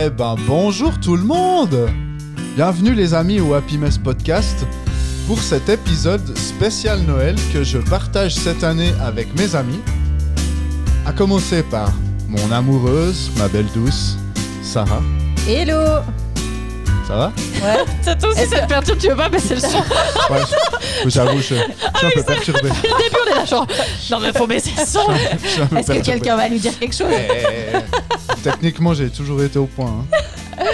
Eh ben bonjour tout le monde. Bienvenue les amis au Happy Mess Podcast pour cet épisode spécial Noël que je partage cette année avec mes amis. À commencer par mon amoureuse, ma belle douce, Sarah. Hello. Ça va? Ouais. Ça tombe si ça te perturbe, tu veux pas baisser le son? Ouais, j'avoue, je suis un peu perturbé. Dès le début, on est là genre, non mais faut baisser le son. Est-ce que quelqu'un va lui dire quelque chose? Techniquement, j'ai toujours été au point.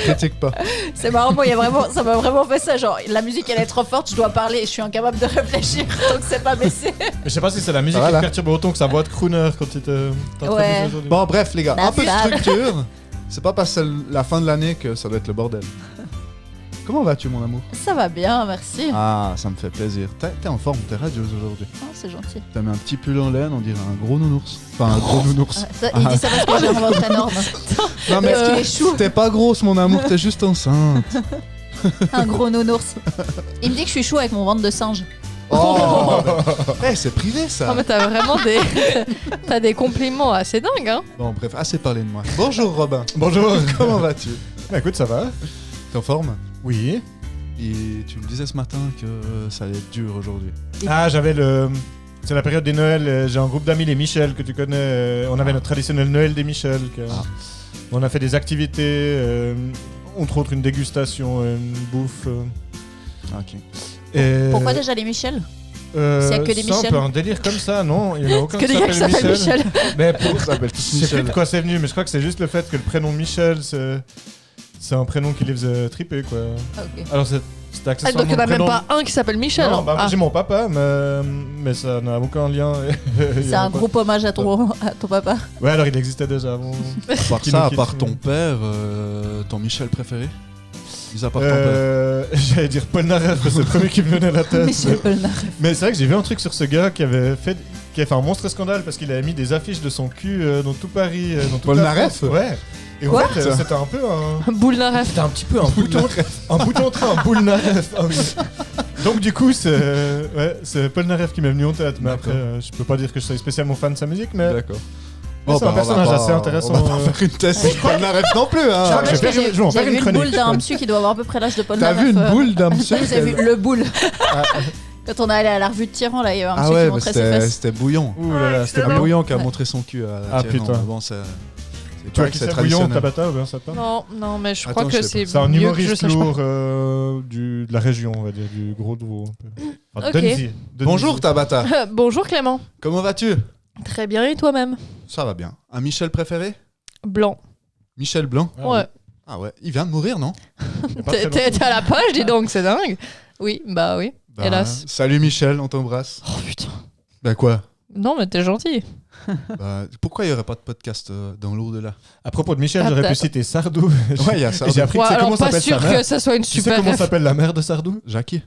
Critique pas. C'est marrant, moi, ça m'a vraiment fait ça. Genre, la musique, elle est trop forte, je dois parler, je suis incapable de réfléchir, donc c'est pas baissé. Mais je sais pas si c'est la musique qui te perturbe autant que sa voix de crooner quand tu t'introduis aujourd'hui. Bon, bref, les gars, un peu de structure. C'est pas parce que c'est la fin de l'année que ça doit être le bordel. Comment vas-tu, mon amour? Ça va bien, merci. Ah, ça me fait plaisir. T'es en forme, t'es radieuse aujourd'hui. Oh, c'est gentil. T'as mis un petit pull en laine, on dirait un gros nounours. Enfin, un gros nounours. Il dit ça parce que j'ai un ventre énorme. Non, mais qu'il est chou. t'es pas grosse, mon amour, t'es juste enceinte. Un gros nounours. Il me dit que je suis chou avec mon ventre de singe. Oh c'est privé, ça. Non mais t'as vraiment t'as des compliments assez dingues, hein. Bon, bref, assez parlé de moi. Bonjour, Robin. Bonjour. Comment vas-tu? Bah écoute, ça va. T'es en forme? Oui. Et tu me disais ce matin que ça allait être dur aujourd'hui. Ah, c'est la période des Noëls. J'ai un groupe d'amis, les Michel, que tu connais. On avait notre traditionnel Noël des Michel. On a fait des activités, entre autres une dégustation, une bouffe. Ok. Pourquoi déjà les Michel? S'il y a que des c'est un Michel. peu un délire comme ça, non? Il y en a aucun Que qui des gars qui s'appelle s'appellent Michel. Mais On s'appelle tous je sais plus Michel. de quoi c'est venu, mais je crois que c'est juste le fait que le prénom Michel, c'est un prénom qui les faisait triper, quoi. Ok. Alors c'était Ah, accessoirement donc il y en a le même prénom... pas un qui s'appelle Michel. Non, hein. bah, Ah. j'ai mon papa, mais ça n'a aucun lien. C'est un groupe hommage à ton papa. Ouais, alors il existait déjà avant. À part Qui ça, nous à quitte. part ton père, ton Michel préféré? Mis à part ton père. J'allais dire Paul Naref, c'est le premier qui me venait à la tête. Michel Polnareff. Mais c'est vrai que j'ai vu un truc sur ce gars qui avait fait un monstre scandale parce qu'il avait mis des affiches de son cul dans tout Paris, dans toute Paul la Naref? France. Ouais. Et Quoi en fait, c'était un peu un... Boule Naref. C'était un petit peu un bouton de train, un boule Naref. Ah oui. Donc du coup, c'est Paul Naref qui m'est venu en tête. Mais D'accord. après, je peux pas dire que je sois spécialement fan de sa musique, mais... D'accord. C'est un personnage assez intéressant. On va pas faire une thèse sur Paul Naref non plus, hein. Genre, je vais en faire J'ai une vu une chronique. boule d'un monsieur qui doit avoir à peu près l'âge de Paul T'as Naref. vu une boule d'un monsieur? J'ai vu le boule. Quand on est allé à la revue de Tyran, là, il y avait un monsieur qui montrait ses fesses. c'était Bouillon. Ouh là là, c'était C'était bouillon. Bouillon qui a montré son cul à Ah, Thierry. putain. Bon, c'est Tu pas vois que qui c'est c'est Bouillon, traditionnel. Tabata, ou bien ça te parle? Non, mais je Attends, crois je que sais c'est C'est un mieux que je humoriste sache pas. lourd de la région, on va dire, du gros Douro. Un peu. Enfin, Ok. Dunzy. Bonjour Tabata. Bonjour Clément. Comment vas-tu? Très bien, et toi-même? Ça va bien. Un Michel préféré? Blanc. Michel Blanc? Ah, Ouais. Ah ouais, il vient de mourir, non? oui. Pas très T'es longtemps. à la page, dis donc, c'est dingue. Oui, bah oui. Bah, Hélas. Salut Michel, on t'embrasse. Oh putain. Bah quoi? Non, mais t'es gentil. Bah, pourquoi il n'y aurait pas de podcast dans l'au-delà? À propos de Michel, Ah, j'aurais t'as- pu citer Sardou. Ouais, il y a Et ça. j'ai appris, Ouais, tu sais alors comment pas s'appelle sûr sa mère? que ça soit une Tu sais super comment ref. s'appelle la mère de Sardou? Jackie.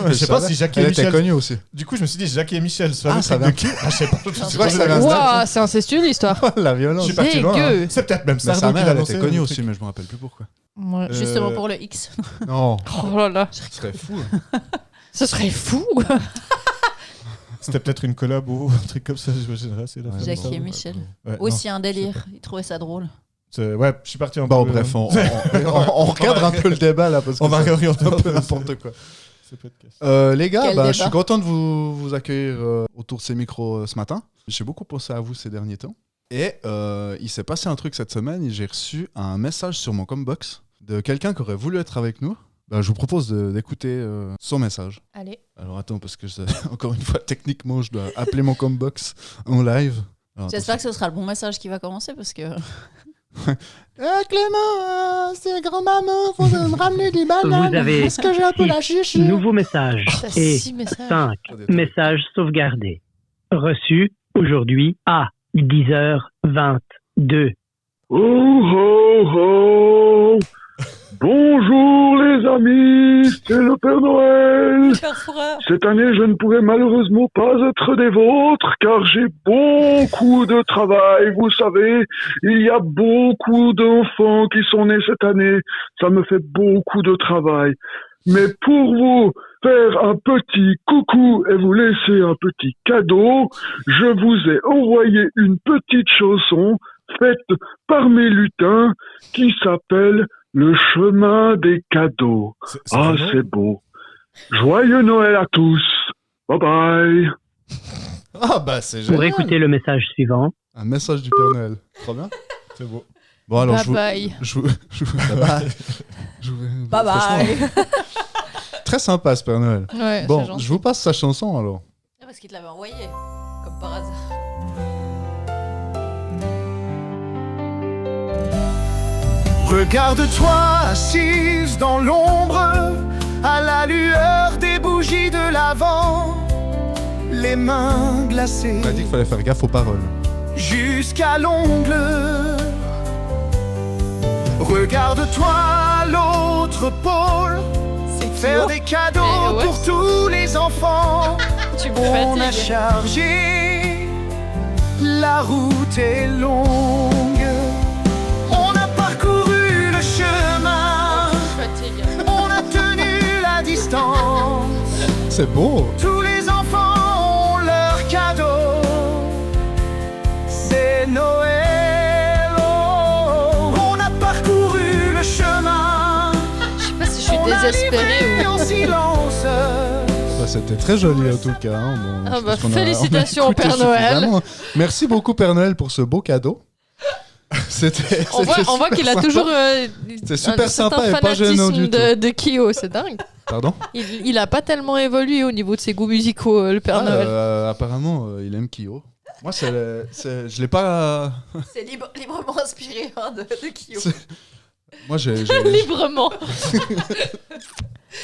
Je sais pas si Jackie et Elle était Michel... connue aussi. Du coup, je me suis dit Jackie et Michel. Ah, ça vient de qui? Ah, je sais pas. Tu vois que ça vient de Waouh, c'est incestueux l'histoire. la Je violence. suis parti loin. Dégueu. Hein. C'est peut-être même Mais sa Sardou qui mère, l'a elle lancé. était connue le aussi, truc. mais je me rappelle plus pourquoi. Ouais. Justement pour le X. Non, Oh là là, ce serait fou. ce serait fou. C'était peut-être une collab ou un truc comme ça, j'imaginerais. C'est la Ouais, femme de Jackie Sardou. et Michel. Ouais, Aussi un délire. Il trouvait ça drôle. non. Ouais, je suis parti en Bon, peu, bref, on recadre un peu le débat là parce que On va c'est réorienter un peu n'importe quoi. ce podcast. Les gars, Quel je débat. suis content de vous accueillir autour de ces micros ce matin. J'ai beaucoup pensé à vous ces derniers temps. Et il s'est passé un truc cette semaine et j'ai reçu un message sur mon combox de quelqu'un qui aurait voulu être avec nous. Je vous propose d'écouter son message. Allez. Alors attends, parce que encore une fois, techniquement, je dois appeler mon combox en live. Alors, J'espère que ce sera le bon message qui va commencer parce que. Clément, c'est grand-maman, faut me ramener des bananes. Vous avez Est-ce que j'ai un peu la chichi? nouveau message T'as et 6 messages. 5 messages sauvegardés. Reçu aujourd'hui à 10h22. Oh ho ho! Bonjour les amis, c'est le Père Noël. Cette année, je ne pourrai malheureusement pas être des vôtres car j'ai beaucoup de travail. Vous savez, il y a beaucoup d'enfants qui sont nés cette année. Ça me fait beaucoup de travail. Mais pour vous faire un petit coucou et vous laisser un petit cadeau, je vous ai envoyé une petite chanson fête par mes lutins qui s'appelle le chemin des cadeaux. C'est beau. Joyeux Noël à tous. Bye bye. Ah bah c'est Pour génial. écouter le message suivant, Un message du Père Noël. Trop bien. C'est beau. Bon alors Bye bye. Bye bye. Très sympa ce Père Noël. Ouais, c'est Bon, gentil. je vous passe sa chanson alors. Parce qu'il te l'avait envoyé, comme par hasard. Regarde-toi assise dans l'ombre, à la lueur des bougies de l'Avent, les mains glacées On a dit qu'il fallait faire gaffe aux paroles. jusqu'à l'ongle. Regarde-toi à l'autre pôle, faire des cadeaux Mais ouais. pour tous les enfants. Tu me On a fatigues. chargé, la route est longue. On a parcouru le chemin, Fatigue. on a tenu la distance. C'est beau. Tous les enfants ont leur cadeau. C'est Noël. Oh, on a parcouru le chemin. Je sais pas si je suis On a désespérée livré ou. en silence. Bah, c'était très joli en tout cas. Hein. Bon, Ah je bah, pense qu'on a- félicitations on a au Père écouté Noël. suffisamment. Merci beaucoup Père Noël pour ce beau cadeau. C'était. On voit qu'il a super toujours C'est super un sympa certain et pas gênant du fanatisme de Kyo, c'est dingue. Pardon. Il a pas tellement évolué au niveau de ses goûts musicaux, le Père Noël. Apparemment, il aime Kyo. Moi, je l'ai pas. C'est librement inspiré hein, de Kyo. Moi, j'ai. Librement.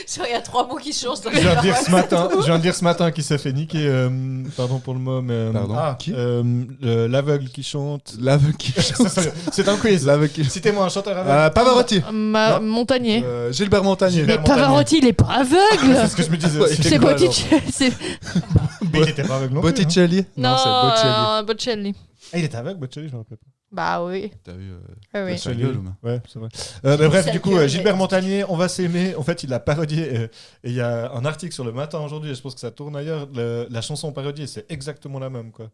Genre, il y a 3 mots qui changent dans Je viens de dire ce matin qu'il s'est fait niquer, pardon pour le mot, mais... Pardon, qui l'aveugle qui chante. L'aveugle qui chante. C'est un quiz. L'aveugle qui. Citez-moi un chanteur aveugle. Pavarotti. Non. Montagnier. Gilbert Montagnier. Gilbert Mais Pavarotti, il est pas aveugle. C'est ce que je me disais. Ouais, aussi. c'est C'est quoi, Botticelli. c'est- Mais il était pas aveugle non plus, hein. Botticelli. Non, c'est Botticelli. Botticelli. Ah, il était aveugle, Botticelli, je me rappelle pas. Bah oui. T'as vu Ah oui. sa gueule, ou non Ouais, c'est vrai. Mais bref, Sa du coup, gueule, Gilbert mais- Montagnier, On va s'aimer. En fait, il a parodié. Et il y a un article sur le Matin aujourd'hui, et je pense que ça tourne ailleurs. La chanson parodiée, c'est exactement la même, quoi.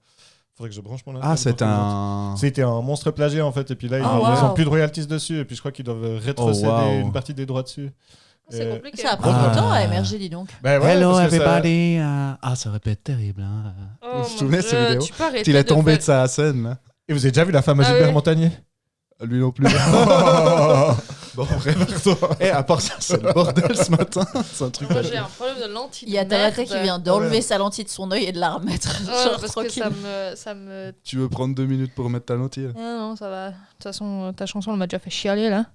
Faudrait que je branche mon Ah, internet c'est pour te un. C'était un monstre plagié en fait, et puis là ils Oh, ont wow. plus de royalties dessus, et puis je crois qu'ils doivent rétrocéder Oh, wow. une partie des droits dessus. C'est compliqué. Ça a pris Ah. du temps à émerger, dis donc. Ben ouais, parce que ça- Ah, ça aurait pu être terrible. Hein. Oh, Vous vous mon souvenez de cette Dieu, vidéo tu peux arrêter Il est de tombé faire- de sa scène. Là. Et vous avez déjà vu la femme à Ah Gilbert oui. Montagnier? Lui non plus. Bon, bref. Et à part ça, c'est le bordel ce matin. C'est un truc. Moi à j'ai chier. un problème de lentille. Il y a de Talata merde. qui vient d'enlever sa lentille de son œil et de la remettre. Ouais, Genre, parce tranquille. que ça me. Tu veux prendre 2 minutes pour mettre ta lentille Ah non, ça va. De toute façon, ta chanson, elle m'a déjà fait chialer là.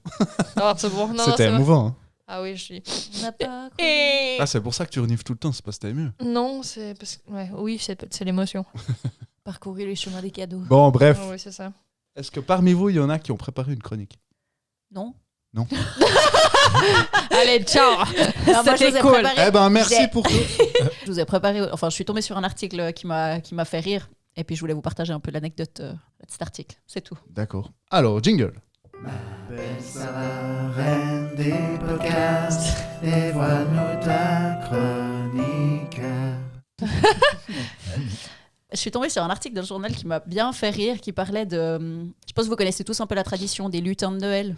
Alors c'est bon. Non, non, C'était c'est bon. émouvant. Hein. Ah oui, je suis. On n'a pas compris. Et... Ah, c'est pour ça que tu renifles tout le temps, c'est parce que t'as mieux. Non, c'est parce que. Ouais, oui, c'est l'émotion. Parcourir les chemins des cadeaux. Bon, bref. Ah oui, c'est ça. Est-ce que parmi vous, il y en a qui ont préparé une chronique Non. Allez, ciao. Alors, moi, je C'était vous ai cool. préparé. Eh ben, merci J'ai- pour tout. Je vous ai préparé. Enfin, je suis tombée sur un article qui m'a fait rire. Et puis, je voulais vous partager un peu l'anecdote de cet article. C'est tout. D'accord. Alors, jingle. Reine des podcasts, dévoile-nous ta chronique. Je suis tombée sur un article d'un journal qui m'a bien fait rire, qui parlait de... Je pense que vous connaissez tous un peu la tradition des lutins de Noël.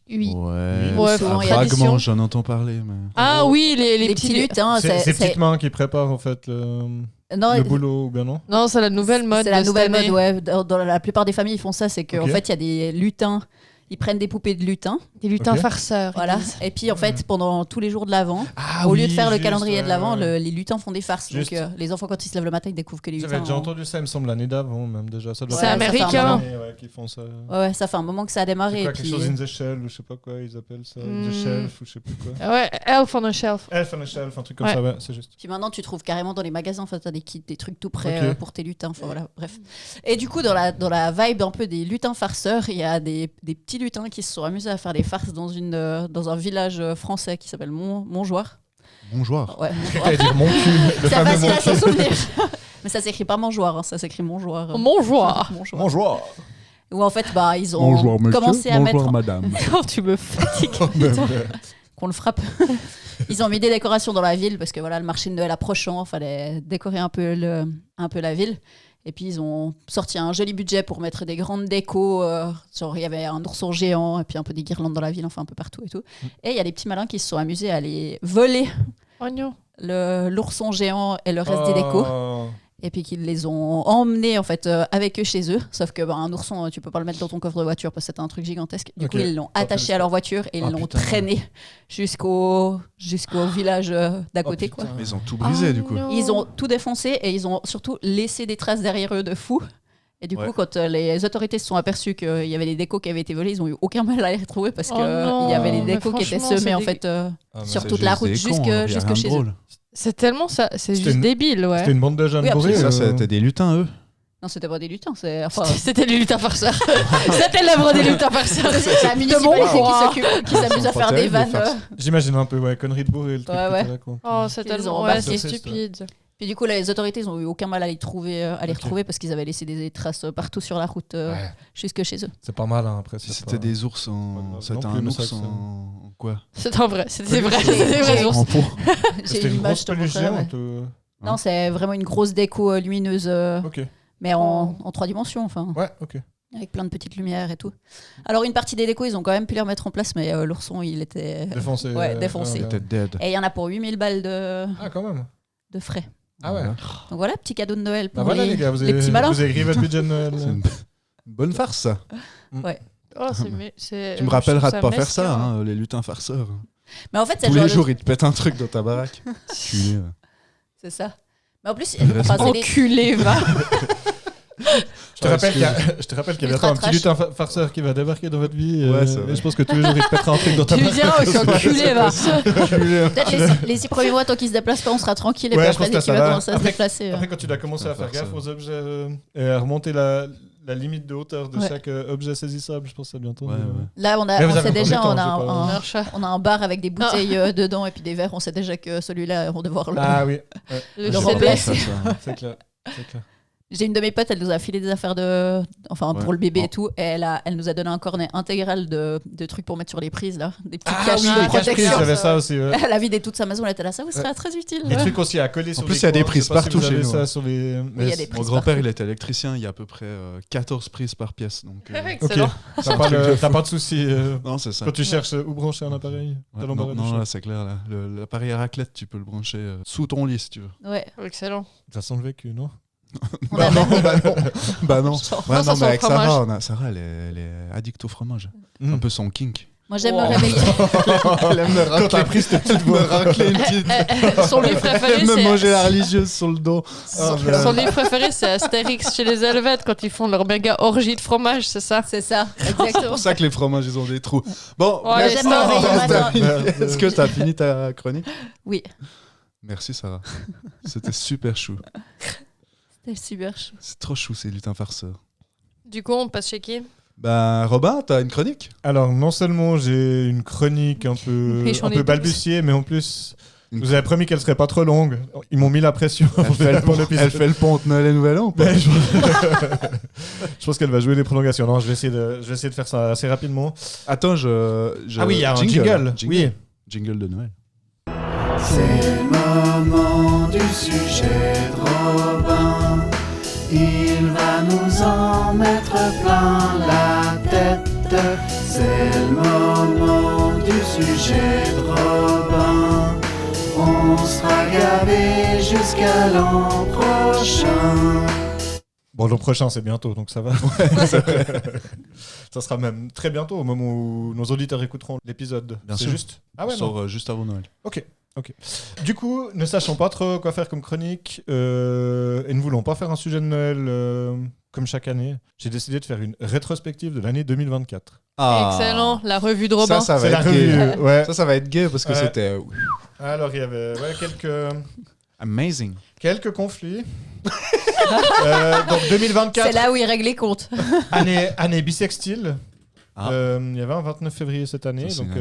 Oui. Ouais. Ouais, souvent, Ah, il y a des vaguement, traditions. j'en entends parler. Mais... Ah oui, les Les petits. petits lutins, C'est ces c'est... petites mains qui préparent en fait Non, le boulot, ou bien non? Non, c'est la nouvelle mode. c'est la de nouvelle cette mode, année. ouais. Dans la plupart des familles, ils font ça. C'est qu'en Ok. fait, il y a des lutins. Ils prennent des poupées de lutins. Des lutins Ok. farceurs. ils Voilà. disent. Et puis, en fait, pendant tous les jours de l'Avent, Ah, au lieu oui, de faire le juste, calendrier de l'Avent, ouais. les lutins font des farces. Juste. Donc, les enfants, quand ils se lèvent le matin, ils découvrent que les J'avais lutins... déjà entendu ça, il me semble, l'année d'avant, même déjà. Ça doit C'est faire américain. des années, ouais, qui font ça. Ouais, ça fait un moment que ça a démarré. C'est quoi, et quelque puis... chose in the shell, ou je sais pas quoi ils appellent ça. In the shelf, ou je sais plus quoi. Ah ouais, Elf on a Shelf. Elf on a shelf, un truc comme Ouais. ça, ouais, c'est juste. Puis maintenant, tu trouves carrément dans les magasins, enfin, t'as des kits, des trucs tout prêts Ok. pour tes lutins. Enfin, voilà, bref. Et du coup, dans la vibe un peu des lutins farceurs, il y a des petits lutins qui se sont amusés à faire des farces dans un village français qui s'appelle Montjoie. Bonjour. Ouais, Quelqu'un dire mon cul, le c'est fameux facile mon à s'en cul. souvenir. Mais ça s'écrit pas Montjoie, hein, ça s'écrit Montjoie. Montjoie. Montjoie. Bonjour. Où en fait, bah, ils ont Bonjour, monsieur. commencé à Bonjour, mettre madame. Quand tu me fatigues. qu'on le frappe. Ils ont mis des décorations dans la ville parce que voilà, le marché de Noël approchant, fallait décorer un peu la ville. Et puis ils ont sorti un joli budget pour mettre des grandes décos. Genre il y avait un ourson géant et puis un peu des guirlandes dans la ville, enfin un peu partout et tout. Et il y a des petits malins qui se sont amusés à aller voler l'ourson géant et le reste des décos. Et puis qu'ils les ont emmenés en fait avec eux chez eux. Sauf que un ourson, tu peux pas le mettre dans ton coffre de voiture parce que c'était un truc gigantesque. Du coup, ils l'ont attaché à leur voiture et ils l'ont traîné jusqu'au village d'à côté. Quoi. Mais ils ont tout brisé du coup. Ils ont tout défoncé et ils ont surtout laissé des traces derrière eux de fou. Et du coup, quand les autorités se sont aperçues qu'il y avait des décos qui avaient été volés, ils ont eu aucun mal à les retrouver parce qu'il y avait les décos qui étaient semés en fait sur toute la route jusque chez eux. C'est tellement ça, c'est juste débile, ouais. C'était une bande de jeunes bourrés. Ça, c'était des lutins, eux. Non, c'était pas des lutins, c'était les lutins farceurs. C'était l'œuvre des lutins farceurs. C'est la municipalité qui s'amuse à faire des vannes. J'imagine un peu, conneries de bourré, le truc. Oh, c'est tellement stupide. Puis du coup, les autorités, ils n'ont eu aucun mal à les retrouver parce qu'ils avaient laissé des traces partout sur la route jusque chez eux. C'est pas mal, hein, après. C'était des ours en... C'était un ours en quoi? C'était vrai. C'était des ours. J'ai une image de géante. Non, c'est vraiment une grosse déco lumineuse, mais en 3 dimensions. Enfin. Ouais, ok. Avec plein de petites lumières et tout. Alors, une partie des décos, ils ont quand même pu les remettre en place, mais l'ourson, il était... Défoncé. Défoncé. Il était dead. Et il y en a pour 8000 balles quand même. De frais. Ah ouais. Donc voilà, petit cadeau de Noël pour les gars, les petits malins. Vous avez écrit votre budget de Noël. C'est une bonne farce, ça. Ouais. Oh, tu me rappelleras de pas faire ça, hein, les lutins farceurs. Mais en fait, c'est tous les jours, ils te pètent un truc dans ta baraque. C'est ça. Mais en plus, enculé, va. Je te rappelle qu'il y avait un petit lutin farceur qui va débarquer dans votre vie. Et je pense que tous les jours, il te pètera un truc dans ta baraque. Tu lui diras aussi enculé, va. Peut-être les 6 premiers mois, tant qu'il se déplace pas, on sera tranquille. Et puis après, dès qu'il va commencer à se déplacer. Après, quand tu dois commencer à faire gaffe aux objets et à remonter la limite de hauteur de chaque objet saisissable, je pense que c'est bientôt. Là, on a un bar avec des bouteilles dedans et puis des verres. On sait déjà que celui-là, on va devoir le remplacer. C'est clair. J'ai une de mes potes, elle nous a filé des affaires pour le bébé et tout, et elle nous a donné un cornet intégral de trucs pour mettre sur les prises, là, des petits caches de protection. J'avais ça aussi. Elle a vidé toute sa maison, elle était là, ça vous serait très utile. Des trucs aussi à coller sur les. En plus, il y a des prises partout chez nous. Mon grand-père, il était électricien, il y a à peu près 14 prises par pièce. Excellent. T'as pas de soucis. Non, c'est ça. Quand tu cherches où brancher un appareil. Non, là, c'est clair. L'appareil à raclette, tu peux le brancher sous ton lit si tu veux. Ouais. Excellent. Ça sent le vécu, non? Bah non. Ouais, non, mais avec Sarah, elle est addicte au fromage. Un peu son kink. Moi, j'aime me réveiller. Elle aime me racler une petite. Son livre préféré, c'est... me manger la religieuse sur le dos. Son livre préféré, c'est Astérix chez les Helvètes quand ils font leur méga orgie de fromage, c'est ça? C'est ça, exactement. C'est pour ça que les fromages, ils ont des trous. Bon, est-ce que tu as fini ta chronique? Oui. Merci, Sarah. C'était super chou. C'était super chou. C'est trop chou, ces lutins farceurs. Du coup, on passe chez qui? Robin, t'as une chronique? Alors, non seulement j'ai une chronique un peu balbutiée, mais en plus, vous avez promis qu'elle serait pas trop longue. Ils m'ont mis la pression. Elle fait le pont de Noël et Nouvel An ou pas? Je pense qu'elle va jouer les prolongations. Non, je vais essayer de faire ça assez rapidement. Attends, Ah oui, il y a un jingle. Oui. Jingle de Noël. C'est le moment du sujet de Robin. Il va nous en mettre plein la tête. C'est le moment du sujet de Robin. On sera gavé jusqu'à l'an prochain. Bon, l'an prochain, c'est bientôt, donc ça va. Ça sera même très bientôt, au moment où nos auditeurs écouteront l'épisode. Bien sûr. Juste. Ah ouais, sort juste avant Noël. Ok. Du coup, ne sachant pas trop quoi faire comme chronique et ne voulant pas faire un sujet de Noël comme chaque année, j'ai décidé de faire une rétrospective de l'année 2024. Excellent, la revue de Robin. Ça va être gay. Ouais. Ça va être gay parce que c'était... Alors, il y avait Amazing. Quelques conflits. Donc 2024. C'est là où il règle les comptes. année bissextile. Il y avait un 29 février cette année. Ça, donc,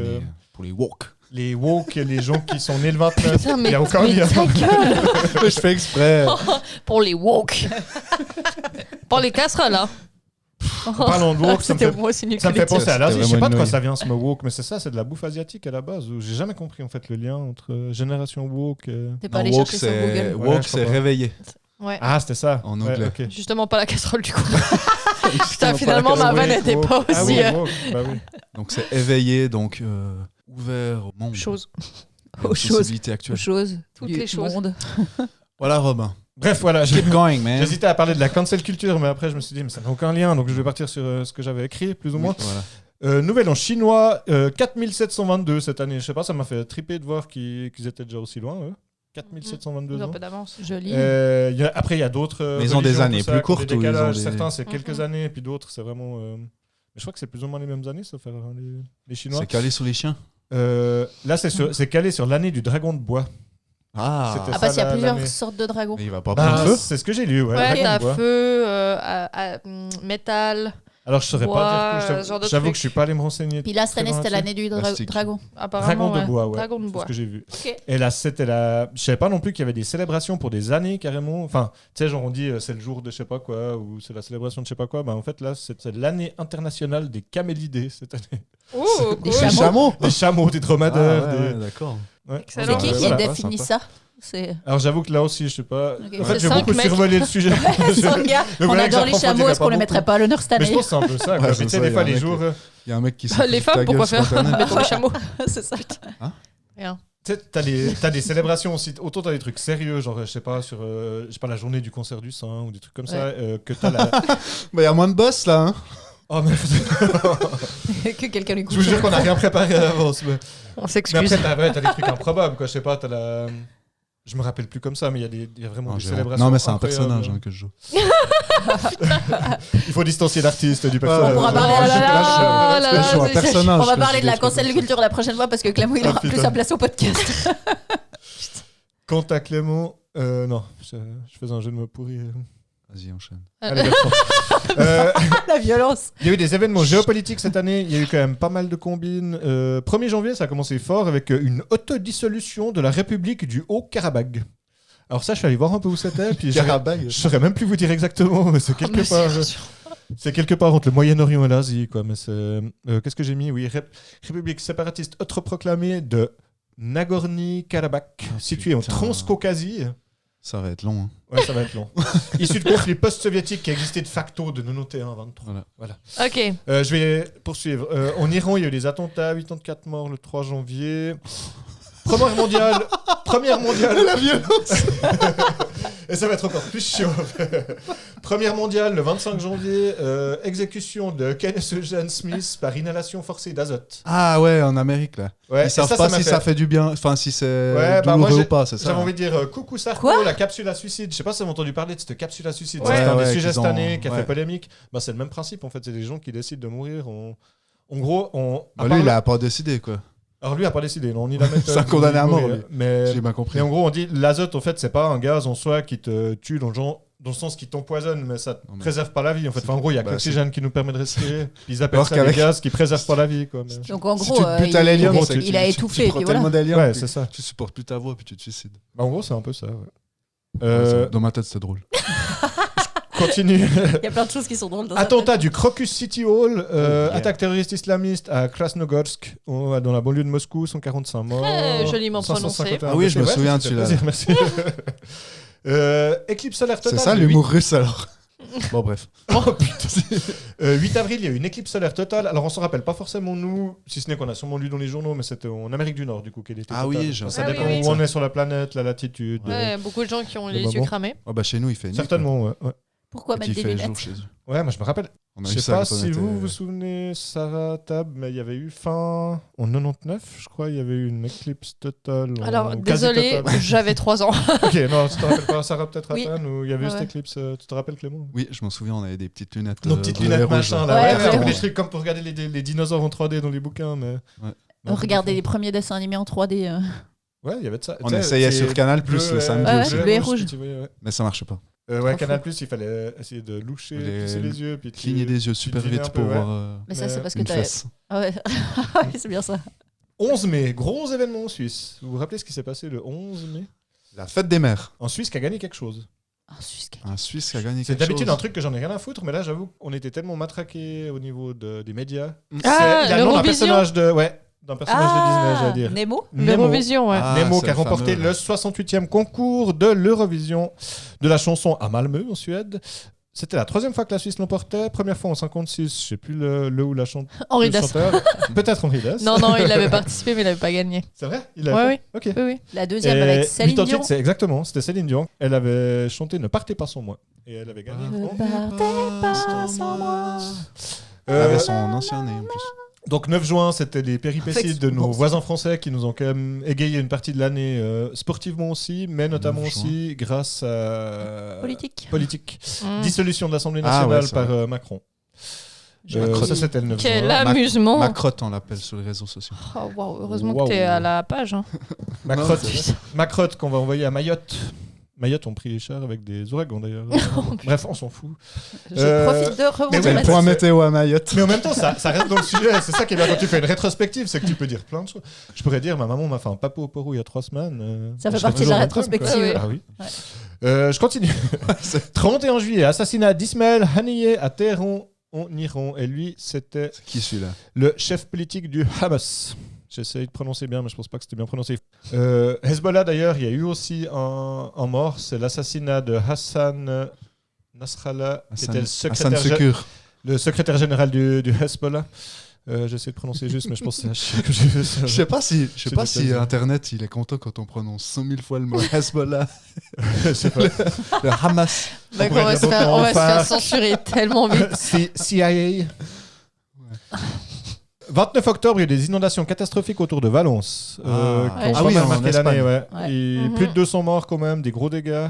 pour les woke. Les woke, les gens qui sont nés le 29. Putain, mais il y a encore lien. Je fais exprès. Pour les woke. Pour les casseroles, hein. En parlant de woke, ça me fait penser à l'Asie. Je sais pas de quoi ça vient ce mot woke, mais c'est de la bouffe asiatique à la base. J'ai jamais compris en fait le lien entre génération woke. T'es pas allé chercher sur Google. Woke, c'est réveillé. Ouais. Ah, c'était ça. En anglais. Ouais, ok. Justement, pas la casserole du coup. Putain, finalement, ma vanne n'était pas Ah aussi oui, wow. Bah oui. Donc c'est éveillé, donc ouvert au monde. chose. et aux Aux choses. sociétés actuelles. Aux choses. Toutes du les choses. monde. Voilà Robin. Bref, voilà. Keep going man. J'hésitais à parler de la cancel culture, mais après je me suis dit, mais ça n'a aucun lien, donc je vais partir sur ce que j'avais écrit, plus ou moins. Oui, voilà. Nouvelle en chinois, 4722 cette année. Je sais pas, ça m'a fait triper de voir qu'ils étaient déjà aussi loin, eux. 4722 Un ans. peu d'avance. Joli. Après, il y a d'autres. Mais ils ont des religions, années tout ça, plus qui ont courtes des ou ils ont décalages. des- Certains, c'est quelques Mhm. années, et puis d'autres, c'est vraiment. Mais je crois que c'est plus ou moins les mêmes années, ça fait les Chinois. C'est calé sur les chiens. Là, c'est calé sur l'année du dragon de bois. Ah. C'était Ah, parce qu'il y a ça, plusieurs l'année. sortes de dragons. Mais il va pas Bah, prendre feu. c'est ce que j'ai lu, ouais. Ouais, dragon t'as de bois. feu, métal, Alors, je saurais bois, pas dire. ce genre de J'avoue trucs. que je suis pas allé me renseigner. Puis là, cette année, Très c'était bien l'année du Plastique. dragon. apparemment. Dragon de bois, ouais. Dragon de C'est bois. ce que j'ai vu. Ok. Et là, c'était la. Je savais pas non plus qu'il y avait des célébrations pour des années carrément. Enfin, tu sais, genre on dit c'est le jour de je sais pas quoi ou c'est la célébration de je sais pas quoi. Bah en fait là, c'est l'année internationale des camélidés cette année. Oh, Des cool. chameaux. Chameaux. Des chameaux, des dromadaires. Ah, ouais, des- d'accord. Ouais. Excellent. C'est qui Voilà. définit sympa. ça C'est Alors j'avoue que là aussi, je sais pas. Ok. En fait, C'est j'ai 5 beaucoup mecs. survolé le sujet. Sanga. Le On vrai adore les exemple, chameaux, est-ce qu'on les beaucoup. mettrait pas à l'honneur cette Mais je année pense que c'est un peu ça. Quoi. Ouais, Mais c'est tu sais, ça, des il y a fois, un les mec jours. Il y a un mec qui s'est Bah, les foutu de ta femmes, pourquoi gueule sur faire Internet. Mettons les chameaux. C'est ça. Rien. Tu sais, t'as des célébrations aussi. Autant t'as des trucs sérieux, genre, je sais pas, sur je sais pas, la journée du cancer du sein ou des trucs comme ça, que t'as la. Bah, il y a moins de boss là. Hein. Oh merde. Que quelqu'un lui coupe. Je vous jure qu'on a rien préparé à l'avance. Mais On après, s'excuse. t'as des trucs improbables, quoi. Je sais pas, t'as la. Je me rappelle plus comme ça, mais il y a vraiment Non, des j'ai- célébrations. non mais c'est un incroyables. personnage hein, que je joue. Il faut distancier l'artiste du personnage. On pourra parler Oh à là là, Là, là je joue un là, personnage. On va que parler je de la dis des trucs cancel comme ça. culture la prochaine fois parce que Clément il aura plus putain. sa place au podcast. Quant à Clément, non, je faisais un jeu de mots pourri. Vas-y, enchaîne. Allez, Bertrand. La violence. Il y a eu des événements géopolitiques cette année, il y a eu quand même pas mal de combines. 1er janvier, ça a commencé fort avec une autodissolution de la République du Haut-Karabagh. Alors ça, je suis allé voir un peu où c'était, puis je saurais même plus vous dire exactement, mais c'est quelque part... C'est quelque part entre le Moyen-Orient et l'Asie, quoi. Mais c'est... qu'est-ce que j'ai mis ? Oui, République séparatiste autoproclamée de Nagorno-Karabakh, située en putain. Transcaucasie. Ça va être long. Hein. Ouais, ça va être long. Issu de conflits post-soviétiques qui existaient de facto de 91 à 23. Voilà. Ok. Je vais poursuivre. En Iran, il y a eu des attentats, 84 morts le 3 janvier. Première mondiale. La violence. Et ça va être encore plus chiant. Première mondiale le 25 janvier. Exécution de Kenneth Eugene Smith par inhalation forcée d'azote. Ah ouais, en Amérique là. Ouais, Ils savent pas si ça fait du bien, enfin si c'est Ouais, bah, moi, douloureux ou pas, c'est ça. J'avais envie de dire coucou Sarko, Quoi la capsule à suicide. Je sais pas si vous avez entendu parler de cette capsule à suicide. Ouais. C'était un des Ouais, sujets qu'ils cette ont- année qui a ouais. fait polémique. Bah, c'est le même principe en fait. C'est des gens qui décident de mourir. En gros, Bah, lui, il a pas décidé quoi. Alors lui a pas décidé, non, ni la méthode. C'est un condamné à mort, ni- lui. Mais J'ai bien compris. en gros, on dit l'azote, en fait, c'est pas un gaz en soi qui te tue dans le sens qui t'empoisonne, mais ça Non, mais- préserve pas la vie. En fait, c'est- enfin, en gros, il y a que bah, l'oxygène qui nous permet de respirer. Puis ils appellent Alors ça des qu'avec- gaz qui préservent pas la vie, quoi. mais- Donc en Si gros, tu te butes à l'hélium, c'est que il a tu étouffé, prends puis tellement voilà. d'hélium, Ouais, puis c'est ça. tu supportes plus ta voix, puis tu te suicides. Bah, en gros, c'est un peu ça. Ouais. Dans ma tête, c'était drôle. Continue. Il y a plein de choses qui sont drôles dans Attentat du Crocus City Hall, yeah. attaque terroriste islamiste à Krasnogorsk, dans la banlieue de Moscou, 145 morts. Très joliment 551 Ah oui, je me blessés. souviens de ça fait celui-là. plaisir, merci. Éclipse solaire totale. C'est ça le l'humour russe alors. Bon bref. Oh putain. 8 avril, il y a eu une éclipse solaire totale. Alors on s'en rappelle pas forcément nous, si ce n'est qu'on a sûrement lu dans les journaux, mais c'était en Amérique du Nord du coup qu'elle était Ah totale. oui, j'ai Ça Ah dépend oui, oui. où on est sur la planète, la latitude. Ouais, beaucoup de gens qui ont les moment. yeux cramés. Oh bah chez nous il fait nuit. Certainement, ouais. Pourquoi Quoi. Et mettre puis des il fait jour lunettes chez eux. Ouais, moi je me rappelle. On a Je eu sais ça pas quand on si était- vous vous souvenez, Sarah Tab, mais il y avait eu en 99, je crois, il y avait eu une éclipse totale. Alors, quasi désolé, totale. j'avais 3 ans. Ok, non, tu te rappelles pas, Sarah peut-être à Oui. peine, où il y avait eu Ouais, cette ouais. éclipse, tu te rappelles Clément? Oui, je m'en souviens, on avait des petites lunettes. Nos petites bleues et lunettes rouges. machin là, Ouais, ouais, ouais. des trucs comme pour regarder les dinosaures en 3D dans les bouquins, mais. Ouais. Non, Regardez les premiers dessins animés en 3D. Ouais, il y avait de ça. On Tu sais, essayait c'est sur Canal+, bleu, le samedi Ouais, aussi. bleu et rouge. tu voyais, ouais. Mais ça marchait pas. Ouais, Trop Canal+, il fallait essayer de loucher, Les- plisser les yeux, puis Cligner des yeux super devinais vite un peu, pour ouais. voir Mais ça, c'est parce que une t'as. fesse. Ah ouais, Ouais, c'est bien ça. 11 mai, gros événement en Suisse. Vous vous rappelez ce qui s'est passé le 11 mai? La fête des mères. En Suisse qui a gagné quelque chose. Oh, Suisse. Un Suisse qui a gagné C'est quelque d'habitude chose. un truc que j'en ai rien à foutre, mais là j'avoue qu'on était tellement matraqués au niveau des médias. Ah, Il y a le nom d'un l'Eurovision. personnage de... Ouais. d'un personnage de Disney, j'allais dire. Nemo. L'Eurovision, ouais. Nemo c'est qui a le remporté fameux, le 68e concours de l'Eurovision de la chanson à Malmö en Suède. C'était la 3e fois que la Suisse l'emportait. Première fois en 56, je sais plus le ou la Henri le Dess. chanteur. Peut-être Henri Dess. Non, il avait participé, mais il n'avait pas gagné. C'est vrai? Il a Ouais, fait Ok. Oui. La deuxième avec Céline 8 en Dion. titre, c'est exactement, c'était Céline Dion. Elle avait chanté Ne partez pas sans moi. Et elle avait gagné. Ne partez pas sans moi. Elle avait son ancien nez en plus. Donc 9 juin, c'était les péripéties Avec de nos son- voisins français qui nous ont quand même égayé une partie de l'année sportivement aussi, mais notamment 9 juin. aussi grâce à Politique. Dissolution de l'Assemblée Ah nationale ouais, c'est par vrai. Macron. Macron. Ça c'était le 9 Quel juin. amusement. Macrotte, on l'appelle sur les réseaux sociaux. Oh, wow, heureusement Wow. que t'es à la page. Hein. Macrotte. Non, c'est Macrotte qu'on va envoyer à Mayotte. Mayotte ont pris cher avec des ouragans d'ailleurs. Bref, on s'en fout. Je profite de mais rebondir oui, C'est le là-dessus. point météo à Mayotte. Mais en même temps, ça reste dans le sujet. C'est ça qui est bien quand tu fais une rétrospective, c'est que tu peux dire plein de choses. Je pourrais dire, ma maman m'a fait un papo au porou il y a 3 semaines. Ça fait Je serais partie de la toujours en train, quoi. rétrospective. Ah oui. Ouais. Je continue. 31 juillet, assassinat d'Ismaël Haniyeh à Téhéran, en Iran. Et lui, c'était C'est qui celui-là? le chef politique du Hamas. J'essaye de prononcer bien, mais je pense pas que c'était bien prononcé. Hezbollah, d'ailleurs, il y a eu aussi un mort. C'est l'assassinat de Hassan Nasrallah, qui était Hassan Sekur. le secrétaire général du Hezbollah. J'essaie de prononcer juste, mais je pense que c'est que j'ai vu ça. Je sais pas si C'est Internet il est content quand on prononce 100 000 fois le mot Hezbollah. Je sais pas. Le Hamas. Bah, pourrait on va dire se faire, beaucoup on en va se faire farce. censurer tellement vite. CIA. 29 octobre, il y a eu des inondations catastrophiques autour de Valence. Qui ont Ah pas oui, mal en marqué Espagne. l'année. Ouais. Ouais. Et Mhm. plus de 200 morts quand même, des gros dégâts.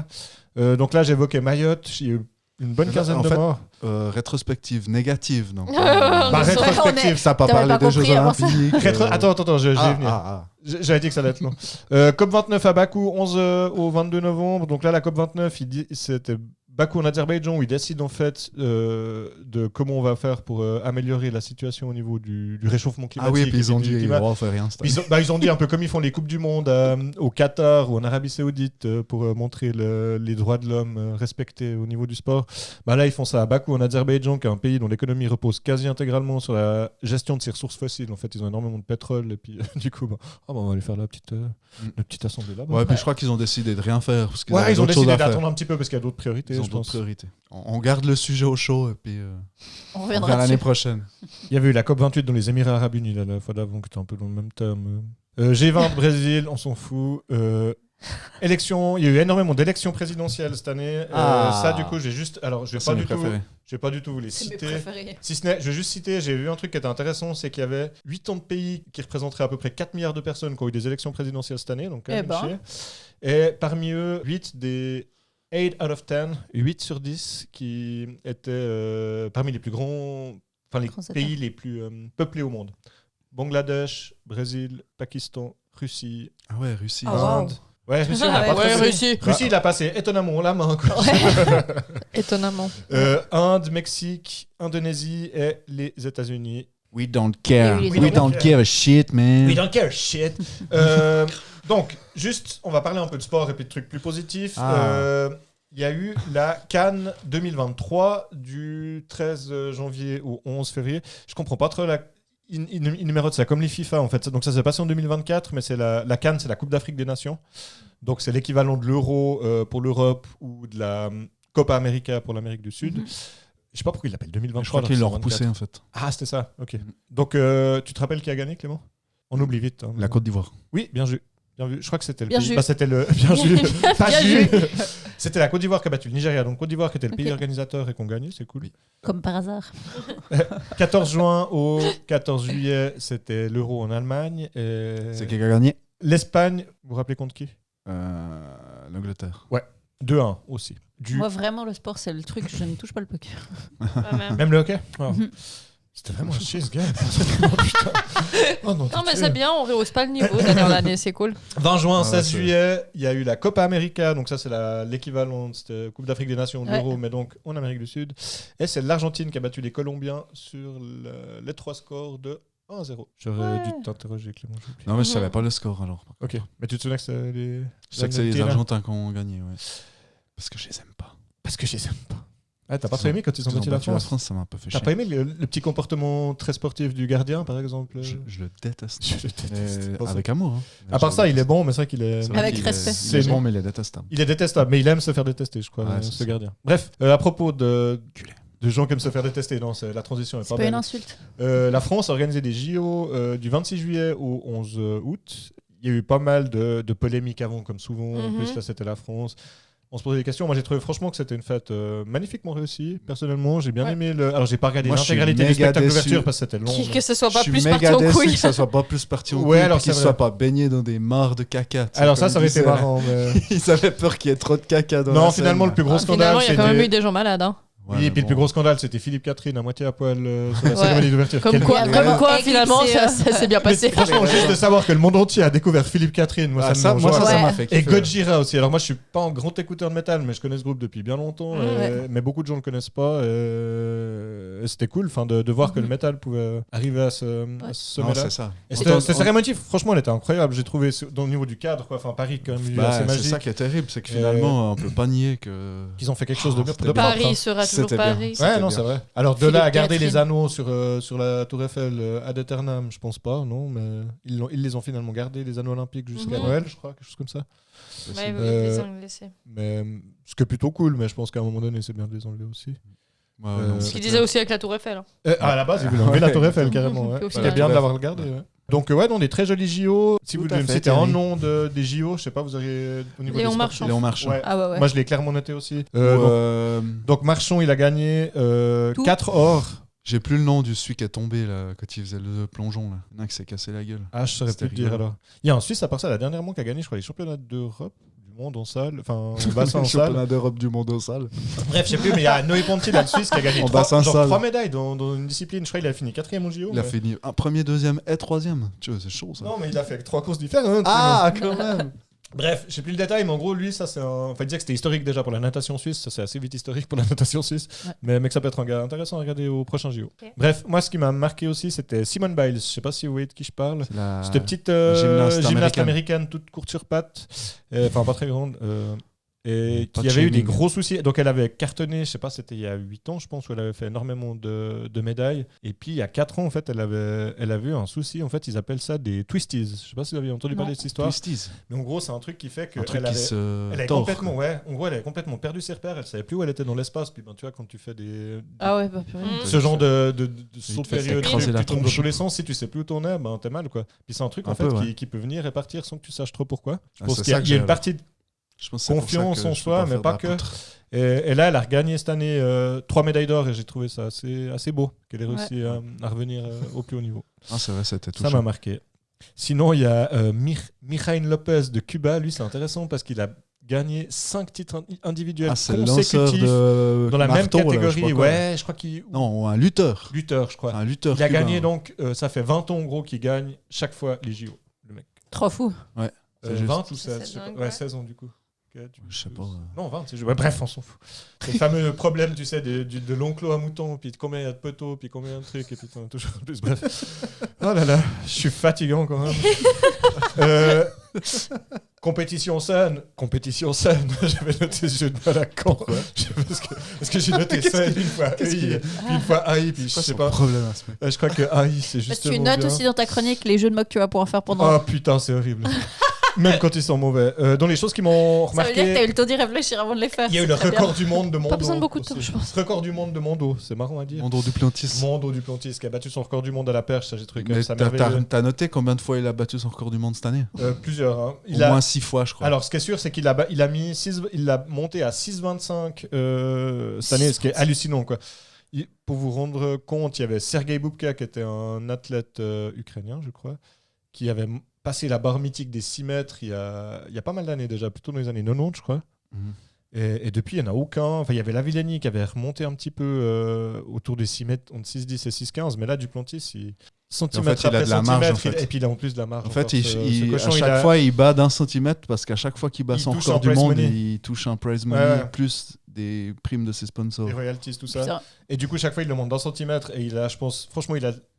Donc là, j'évoquais Mayotte. Il y a eu une bonne quinzaine En de fait, morts. rétrospective négative, donc. Bah, on est- rétrospective. Ça n'a pas T'avais parlé pas des Jeux compris avant ça. Olympiques. Attends, je vais venir. Ah. J'avais dit que ça allait être long. COP29 à Bakou, 11 au 22 novembre. Donc là, la COP29, c'était Bakou en Azerbaïdjan, où ils décident en fait de comment on va faire pour améliorer la situation au niveau du réchauffement climatique. Ah oui, et puis ils ont du dit, climat. on va faire rien. cette année. Ils ont dit un peu comme ils font les Coupes du Monde au Qatar ou en Arabie Saoudite pour montrer les droits de l'homme respectés au niveau du sport. Bah là, ils font ça à Bakou, en Azerbaïdjan, qui est un pays dont l'économie repose quasi intégralement sur la gestion de ses ressources fossiles. En fait, ils ont énormément de pétrole et puis du coup, on va aller faire la petite assemblée là-bas. Ouais, puis je crois qu'ils ont décidé de rien faire. Parce qu'ils Ouais, avaient ils ont d'autres choses décidé à faire. d'attendre un petit peu parce qu'il y a d'autres priorités. Ils ont je d'autres pense. priorités. On garde le sujet au chaud et puis On on reviendra verra l'année dessus. prochaine. Il y avait eu la COP28 dans les Émirats Arabes Unis la fois d'avant, qui était un peu dans le même thème. G20 Brésil, on s'en fout. Élection, il y a eu énormément d'élections présidentielles cette année. Ça, du coup, j'ai juste. Alors, je vais C'est pas mes du tout. préférés. Je vais pas du tout vous les C'est mes citer. préférés. Si ce n'est, je vais juste citer, j'ai vu un truc qui était intéressant, c'est qu'il y avait 80 pays qui représenteraient à peu près 4 milliards de personnes qui ont eu des élections présidentielles cette année, donc quand même chier. Et parmi eux, 8 des 8 out of 10, 8 sur 10 qui étaient parmi les plus grands, enfin les Grands pays les plus peuplés au monde. Bangladesh, Brésil, Pakistan, Russie, Ah ouais, Russie. Ah, wow. Inde. Ouais, Russie, on a Ouais, pas Ouais, trop- Russie. Russie, il a passé étonnamment la main. Quoi. Étonnamment. Inde, Mexique, Indonésie et les États-Unis. We don't care. Et oui, les We Américains. don't give a shit, man. We don't care shit. Donc, juste, on va parler un peu de sport et puis de trucs plus positifs. Ah. Il y a eu la Cannes 2023 du 13 janvier au 11 février. Je comprends pas trop il numérote ça comme les FIFA en fait. Donc ça s'est passé en 2024, mais c'est la Cannes, c'est la Coupe d'Afrique des Nations. Donc c'est l'équivalent de l'Euro pour l'Europe ou de la Copa América pour l'Amérique du Sud. Je sais pas pourquoi il l'appelle 2023. Je crois qu'ils l'ont alors que c'est repoussé en fait. Ah, c'était ça, ok. Donc, tu te rappelles qui a gagné, Clément? On oublie vite. Hein. La Côte d'Ivoire. Oui, bien vu. Bien vu. Je crois que c'était le Bien pays. vu. Bah, c'était le. Bien vu. Pas Bien vu. vu. C'était la Côte d'Ivoire qui a battu le Nigeria. Donc, Côte d'Ivoire qui était le pays Ok. organisateur et qu'on gagnait, c'est cool. Comme par hasard. 14 juin au 14 juillet, c'était l'Euro en Allemagne. Et C'est qui a gagné? l'Espagne, vous vous rappelez contre qui? L'Angleterre. 2-1 aussi. Moi, vraiment, le sport, c'est le truc. Je ne touche pas le poker. Même le hockey. Wow. Mhm. C'était vraiment un chier ce gars. Oh, putain. Oh, non, Non, mais t'es c'est tué. bien, on rehausse pas le niveau dernière l'année, c'est cool. 20 juin, Ah ouais, 16 c'est- juillet, il y a eu la Copa América, donc ça c'est l'équivalent, c'était Coupe d'Afrique des Nations de Ouais. l'Euro, mais donc en Amérique du Sud. Et c'est l'Argentine qui a battu les Colombiens sur les 3 scores de 1-0. J'aurais dû t'interroger, Clément. j'ai oublié. Non, mais je savais pas le score alors. Ok, mais tu te souviens que c'est les... Je sais que c'est les Argentins Argentins qui ont gagné, ouais. Parce que je les aime pas. Parce que je les aime pas. Ah, t'as pas trop aimé quand ils ont battu la France? Ça m'a un peu fait T'as chier. pas aimé le petit comportement très sportif du gardien, par exemple? Je le déteste. Je le déteste. Avec amour. Hein. À part ça, il est bon, mais c'est vrai qu'il est... C'est vrai Avec qu'il respect. Il est bon, mais il est détestable. Il est détestable, mais il aime se faire détester, je crois, Ouais, c'est ce ça. gardien. Bref, à propos de gens qui aiment se faire détester, non, la transition est C'est pas pas une belle. insulte. La France a organisé des JO du 26 juillet au 11 août. Il y a eu pas mal de polémiques avant, comme souvent. En plus, là, c'était la France. On se posait des questions. Moi, j'ai trouvé franchement que c'était une fête magnifiquement réussie. Personnellement, j'ai bien aimé le. Alors, j'ai pas regardé Moi, je suis l'intégralité du méga spectacle déçu. d'ouverture parce que c'était long. Que ce soit pas Je suis plus parti méga en déçu couille. que ça soit pas plus parti en Ouais, couille, alors puis qu'ils c'est soient vrai. pas baignés dans des mares de caca. tu sais, Alors, ça comme aurait été disait- marrant. Mais... Ils avaient peur qu'il y ait trop de caca dans la non, scène, finalement, là. le plus gros scandale, Finalement, il y a quand même c'était. eu des gens malades. Hein. Ouais, Oui, et mais puis le bon. plus gros scandale, c'était Philippe Catherine à moitié à poil sur la Ouais. cérémonie d'ouverture. Comme Quel- quoi, Ouais. comme quoi Éclipsé, finalement, ça s'est bien Mais passé. franchement, juste de savoir que le monde entier a découvert Philippe Catherine, moi, Ah, ça me moi, ça Ouais. m'a fait Et kiffer. Gojira aussi. Alors moi je suis pas un grand écouteur de métal, mais je connais ce groupe depuis bien longtemps. Mais beaucoup de gens le connaissent pas. Et c'était cool, de voir que le métal pouvait arriver à ce Non, sommet-là. c'est ça. Et Autant- cette cérémonie, franchement, elle était incroyable. J'ai trouvé au niveau du cadre, quoi. Enfin Paris quand même Bah, assez c'est magique. ça qui est terrible, c'est que finalement, on peut pas nier que. Qu'ils ont fait quelque chose de bien. c'était de bien. propre, hein. Paris sera toujours C'était bien. Paris. Ouais, C'était non, bien. c'est vrai. Alors de Philippe là à garder Catherine. les anneaux sur la Tour Eiffel ad aeternam, je pense pas, non, mais ils les ont finalement gardés, les anneaux olympiques jusqu'à Mhm. Noël, je crois, quelque chose comme ça. Ouais, Euh, ils ont laissé. Mais ce qui est plutôt cool, mais je pense qu'à un moment donné, c'est bien de les enlever aussi. Ouais, non, Ce c'est qu'il clair. disait aussi avec la Tour Eiffel. Hein. À la base, ils voulaient enlever la Tour Eiffel carrément. Ouais. Puis au C'était final- bien de Ouais. l'avoir gardé. Ouais. Donc, ouais, non, des très jolis JO. Si Tout vous à devez me fait, citer un Thierry. nom des JO, je sais pas, vous auriez au niveau Léon des Marchand. sportifs. Léon Marchand. Ouais. Ah ouais. Moi, je l'ai clairement noté aussi. Ou, Donc, Marchand, il a gagné Tout. 4 or. J'ai plus le nom du celui qui est tombé là, quand il faisait le plongeon. Là. Il y en a un qui s'est cassé la gueule. Ah, je saurais C'était plus te dire rigolo. alors. Il y a un Suisse, à part ça, la dernièrement qui a gagné, je crois, les championnats d'Europe, du monde en salle, enfin en bassin en Le salle. championnat d'Europe du monde au salle. Bref, je sais plus, mais il y a Noé Ponty, là, le Suisse, qui a gagné En 3 bassin salle. médailles dans une discipline. Je crois qu'il a fini 4e au JO. Il a mais- fini un premier, deuxième et troisième. Tu vois, c'est chaud ça. Non, mais il a fait 3 courses différentes. Ah, quand même. Bref, je sais plus le détail, mais en gros, lui, ça c'est Enfin, il disait que c'était historique déjà pour la natation suisse. Ça, c'est assez vite historique pour la natation suisse. Ouais. Mais que ça peut être un gars intéressant à regarder au prochain JO. Ok. Bref, moi, ce qui m'a marqué aussi, c'était Simone Biles. Je sais pas si vous voyez de qui je parle. C'est la- Cette petite gymnaste gymnaste américaine. américaine, toute courte sur pattes, enfin pas très grande, et Pas qui de avait eu des shaming. gros soucis. Donc elle avait cartonné, je sais pas, c'était il y a 8 ans, je pense, où elle avait fait énormément de médailles. Et puis il y a 4 ans, en fait, elle avait eu un souci. En fait, ils appellent ça des twisties. Je sais pas si vous avez entendu Non. parler de cette histoire. Twisties. Mais en gros, c'est un truc qui fait Un truc qu'elle qui avait. se Elle avait tord. complètement, ouais, en gros, elle avait complètement perdu ses repères. Elle savait plus où elle était dans l'espace. Puis, ben, tu vois, quand tu fais Ah ouais, bah purée. ce genre de saut te fait période, écraser tu la tombes dans tronche. tous les sens. Si tu sais plus où tourner, ben t'es mal, quoi. Puis c'est un truc Un en fait peu, ouais. qui peut venir et partir sans que tu saches trop pourquoi. Je Ah, pense c'est qu'il y a, ça que il y a j'ai, une partie Je pense que c'est pour confiance ça que en je peux soi, mais faire pas de que. la poutre. Et là, elle a regagné cette année 3 médailles d'or et j'ai trouvé ça assez beau qu'elle ait réussi à revenir au plus haut niveau. Ah, c'est vrai, c'était Ça m'a touchant. marqué. Sinon, il y a Mijail Lopez de Cuba. Lui, c'est intéressant parce qu'il a gagné 5 titres individuels Ah, c'est le lanceur consécutifs de dans la marteau, même là, catégorie. je sais pas quoi. Ouais, je crois qu'il... Non, un lutteur. Lutteur, je crois. Un lutteur. Il a cubain. gagné donc, ça fait 20 ans en gros qu'il gagne chaque fois les JO, le mec. Trop fou. C'est juste. 20 ou Ça, 16 c'est je sais pas. dingue, Ouais, ouais. 16 ans du coup. Je sais pas. Non, 20, c'est ouais, bref, on s'en fout. C'est le fameux problème, tu sais, de l'enclos à mouton, puis de combien il y a de poteaux, puis combien il y a de trucs, et puis t'en as toujours plus. Bref. Oh là là, je suis fatigant quand même. Compétition saine. J'avais noté ce jeu de mal à quand. Parce que j'ai noté saine une fois Qu'est-ce qu'il y AI, a puis une fois AI, puis je C'est sais pas pas. problème à ce mec. Je crois que AI, c'est Parce juste. que tu notes aussi dans ta chronique les jeux de mots que tu vas pouvoir faire pendant. Oh putain, c'est horrible. Même quand ils sont mauvais. Dans les choses qui m'ont Ça veut dire que remarqué. t'as eu le temps d'y réfléchir avant de les faire. Il y a eu le C'est très record du monde de Mondo. Pas besoin de beaucoup de temps, aussi. je pense. Record du monde de Mondo, c'est marrant à dire. Mondo Duplantis. Mondo Duplantis qui a battu son record du monde à la perche, ça j'ai trouvé comme Mais ça t'as merveilleux. t'as noté combien de fois il a battu son record du monde cette année? Plusieurs. Hein. Au moins 6 fois, je crois. Alors, ce qui est sûr, c'est qu'il a, il l'a monté à 6,25 cette année, ce qui est hallucinant, quoi. Pour vous rendre compte, il y avait Sergei Bubka, qui était un athlète ukrainien, je crois, qui avait passé la barre mythique des 6 mètres il y a pas mal d'années déjà, plutôt dans les années 90, je crois. Mhm. Et depuis, il n'y en a aucun. Enfin, il y avait Lavillenie qui avait remonté un petit peu autour des 6 mètres, entre 6,10 et 6,15, mais là, Duplantis, centimètre il a après de la marge, centimètre, en fait. et puis il a en plus de la marge. En fait, encore, ce à cochon, chaque fois, il bat d'1 centimètre parce qu'à chaque fois qu'il bat Il son touche record un du prize monde, money. il touche un prize money Ouais. plus des primes de ses sponsors. Les royalties, tout ça. Putain. Et du coup, chaque fois, il le monte dans centimètres. Et il a, je pense, franchement,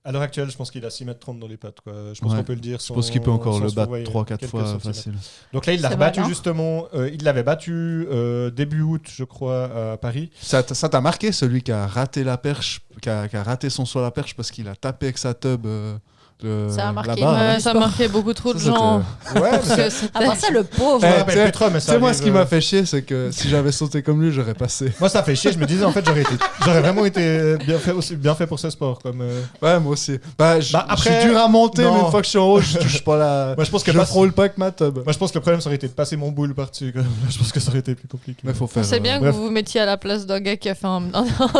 à l'heure actuelle, je pense qu'il a 6,30 m dans les pattes. Quoi. Je pense qu'on peut le dire. Je pense qu'il peut encore le battre s'envoyer 3-4 quelques fois centimètres. facile. Donc là, il l'a C'est rebattu malin. justement. Il l'avait battu début août, je crois, à Paris. Ça t'a marqué, celui qui a raté la perche, qui a raté son saut à la perche parce qu'il a tapé avec sa tub Ça a marqué. la barre, hein. Ça a marqué beaucoup trop de Ça, gens. Ouais, Parce que À part ça, le pauvre. Je me Eh, rappelle plus trop, mais ça C'est moi arrive, ce qui m'a fait chier, c'est que si j'avais sauté comme lui, j'aurais passé. Moi, ça fait chier. Je me disais, en fait, j'aurais vraiment été bien fait pour ce sport. Ouais, moi aussi. Bah, je après, suis dur à monter, non. mais une fois que je suis en haut, je touche pas la. Moi, je pense que je frôle pas avec ma tub. Moi, je pense que le problème, ça aurait été de passer mon boule par-dessus. Quand même. Je pense que ça aurait été plus compliqué. Mais faut faire. C'est bien que bref. vous vous mettiez à la place d'un gars qui a fait un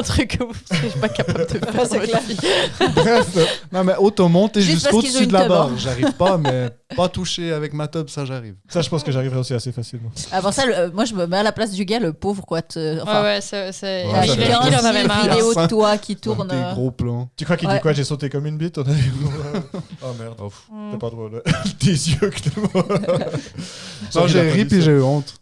truc que vous n'êtes pas capable de faire. C'est clair. Bref, Non, mais auto-monter Juste jusqu'au parce qu'ils ont dessus une de la tub, barre, hein. j'arrive pas, mais pas toucher avec ma tub, ça j'arrive. ça, je pense que j'arriverai aussi assez facilement. Avant ça, moi je me mets à la place du gars, le pauvre quoi. Ouais, c'est. Ouais, il ça y fait a Il en avait une marre. vidéo de toi qui Dans tourne. tes gros plans. Tu crois qu'il Ouais. dit quoi? J'ai sauté comme une bite? Oh merde, Oh, c'est pas drôle. Tes yeux, Clément. Non, j'ai ri puis j'ai eu honte.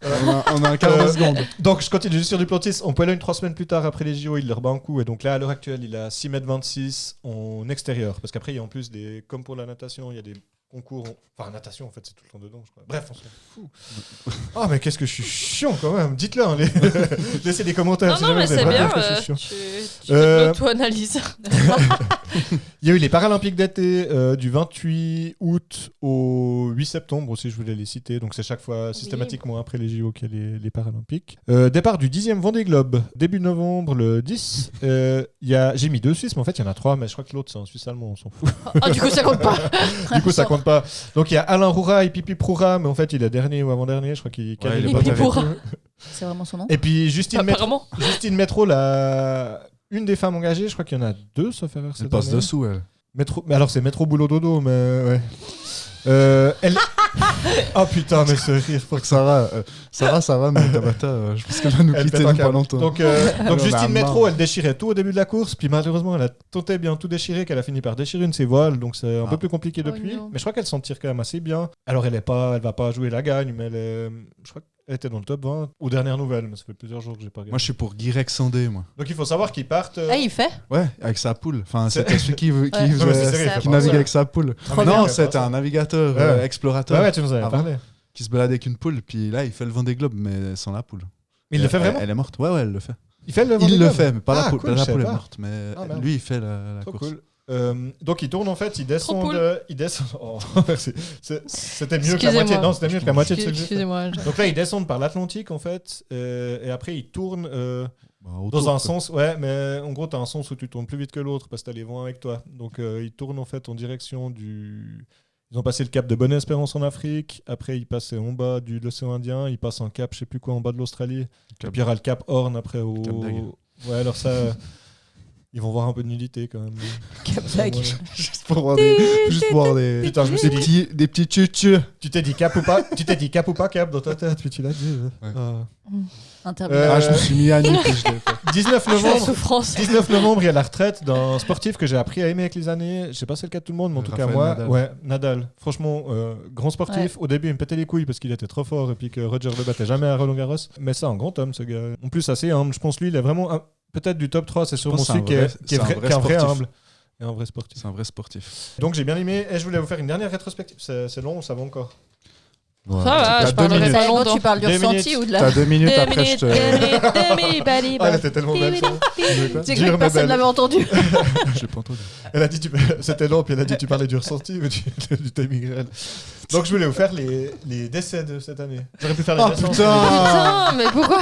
On a un quart de Euh, seconde. Donc, je continue juste sur Duplantis. On peut aller 3 semaines plus tard après les JO, il le rebat un coup. Et donc là, à l'heure actuelle, il a 6,26 m en extérieur. Parce qu'après, il y a en plus des. Comme pour la natation, il y a des concours. Enfin, natation, en fait, c'est tout le temps dedans, je crois. Bref, on s'en fout. Oh, mais qu'est-ce que je suis chiant quand même. Dites-le, hein, laissez des commentaires. Non, si non, jamais mais vous avez c'est pas bien. compris que je suis chiant. Tu fais de l'auto-analyse. Il y a eu les Paralympiques d'été du 28 août au 8 septembre aussi, je voulais les citer. Donc c'est chaque fois systématiquement après les JO qu'il y a les Paralympiques. Départ du 10e Vendée Globe, début novembre, le 10. J'ai mis 2 Suisses, mais en fait il y en a 3, mais je crois que l'autre c'est un Suisse allemand, on s'en fout. Ah, du coup, ça compte pas. Du coup ça compte pas. Donc il y a Alain Roura et Pipi Proura, mais en fait il est dernier ou avant-dernier, je crois qu'il Ouais, qualifie il est pas pas très Proura. vite. C'est vraiment son nom. Et puis Justine Apparemment. Métro, une des femmes engagées, je crois qu'il y en a 2 sauf erreur Elle cette passe année. dessous, elle. Mais alors c'est métro boulot dodo, mais ouais. Elle. Oh putain, mais ce rire. Faut que Sarah, mais Tabata, je pense qu'elle va nous Elle quitter pète un dans pas câble. longtemps. Donc en a Justine Métro, marre. elle déchirait tout au début de la course, puis malheureusement elle a tenté bien tout déchirer, qu'elle a fini par déchirer une de ses voiles, donc c'est un peu plus compliqué Oh depuis. non. Mais je crois qu'elle s'en tire quand même assez bien. Alors elle va pas jouer la gagne, mais je crois qu'elle était dans le top 20 aux dernières nouvelles, mais ça fait plusieurs jours que j'ai pas regardé. Moi, je suis pour Guirec Sandé, moi. Donc il faut savoir qu'ils partent. Ah, il fait Ouais, avec sa poule. Enfin, C'est- c'était celui qui Non, mais c'est sérieux, il fait qui pas navigue ça. avec sa poule. Trop bien, Non, il fait c'était pas ça. un navigateur, Ouais. explorateur, Ouais, tu nous avais avant. parlé. qui se balade avec une poule. Puis là, il fait le Vendée Globe, mais sans la poule. Mais il le fait vraiment. Elle est morte. Ouais, elle le fait. Il fait le Il Vendée le Globe. fait, mais pas la Ah, poule. cool, la je savais poule est pas. morte, mais Ah, merde. lui, il fait la Trop course. cool. Donc il tourne en fait, il descend Trop cool. il descend. Oh, merci. C'était mieux que la Excusez-moi. moitié. Non, c'était mieux que la moitié de ce que j'ai fait. Excusez-moi. Donc là, ils descendent par l'Atlantique en fait, et après ils tournent Bah, dans autour, un quoi. sens. Ouais, mais en gros, t'as un sens où tu tournes plus vite que l'autre parce que t'as les vents avec toi. Donc ils tournent en fait en direction du. Ils ont passé le cap de Bonne-Espérance en Afrique. Après, ils passaient en bas de l'océan Indien. Ils passent un cap, je sais plus quoi, en bas de l'Australie. Et puis il y aura le cap Horn après au. Cap Dague. Ouais, alors ça. Ils vont voir un peu de nudité quand même. Cap Dague. Juste pour voir des Putain, je me suis dit. des petits tchutchus. Tu t'es dit cap ou pas? Tu t'es dit cap ou pas cap dans ta tête, puis tu l'as dit. Ouais. Interminable. Ah, je me suis mis à nu que je l'ai fait. 19 La novembre. souffrance. 19 novembre, il y a la retraite d'un sportif que j'ai appris à aimer avec les années. Je sais pas si c'est le cas de tout le monde, mais en tout cas Raphaël moi, Nadal. ouais, Nadal. Franchement, grand sportif. Au début, il me pétait les couilles parce qu'il était trop fort et puis que Roger le battait jamais à Roland Garros. Mais c'est un grand homme, ce gars. En plus, assez humble. Je pense lui, il est vraiment peut-être du top 3. C'est sûrement pense que celui c'est un qui est vrai- vrai c'est un vrai sportif. humble. Et un vrai sportif. C'est un vrai sportif. Donc j'ai bien aimé. Et je voulais vous faire une dernière rétrospective. C'est long, ça va encore. Ça va, T'as je deux parlerai minutes. pas Ça, quand longtemps. tu parles du 2 ressenti minutes. ou de la. T'as 2 minutes après, je te. Ah, elle était tellement belle. ça. C'est Dure, que mais personne belle. l'avait entendu. J'ai pas entendu. Elle a dit c'était long, puis elle a dit tu parlais du ressenti ou du timing réel. Donc je voulais vous faire les décès de cette année. J'aurais pu faire les Oh naissances. putain. Putain, mais pourquoi?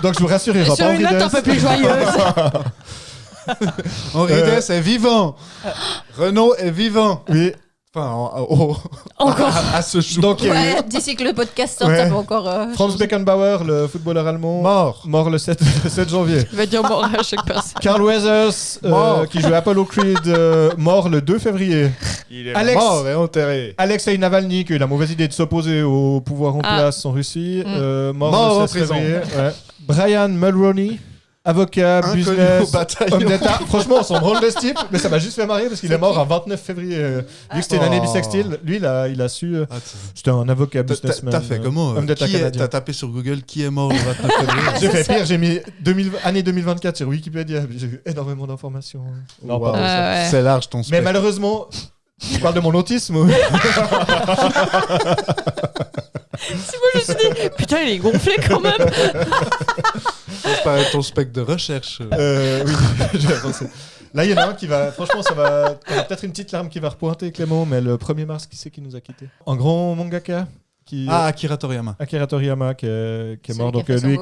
Donc je vous rassure, il n'y aura Sur pas une Henri note un Dess. peu plus joyeuse. Henri Dess est vivant. Renaud est vivant. Oui. Enfin, Encore. à ce jour. Donc il y a eu Ouais, d'ici que le podcast sorte, Ouais. ça peut encore. Franz Beckenbauer, le footballeur allemand, mort le 7 janvier. Il va dire mort à chaque personne. Carl Weathers, Mort. qui jouait Apollo Creed, mort le 2 février. Il est Alex- mort et enterré. Alexei Navalny, qui a eu la mauvaise idée de s'opposer au pouvoir en Ah. place en Russie, mort Mort le en 16 prison. février. Ouais. Brian Mulroney, avocat, Inconnu business, au bataillon. homme d'État. Franchement, on s'en branle de ce type, mais ça m'a juste fait marrer parce qu'il est mort un 29 février. Vu que c'était une année bissextile, lui, il a su. C'était un avocat, businessman. T'as fait comment homme d'État canadien. T'as tapé sur Google qui est mort le 29 février. J'ai fait pire, j'ai mis année 2024 sur Wikipédia. J'ai eu énormément d'informations. Non, Wow, pardon. c'est large ton Mais spectre. malheureusement, tu parles de mon autisme. Oui. Je me suis dit, putain, il est gonflé quand même. C'est pas ton spectre de recherche. Oui, j'ai pensé. Là, il y en a un qui va. Franchement, ça va. Il y a peut-être une petite larme qui va repointer, Clément, mais le 1er mars, qui c'est qui nous a quittés? Un grand mangaka. Akira Toriyama. Akira Toriyama qui est mort. Donc lui,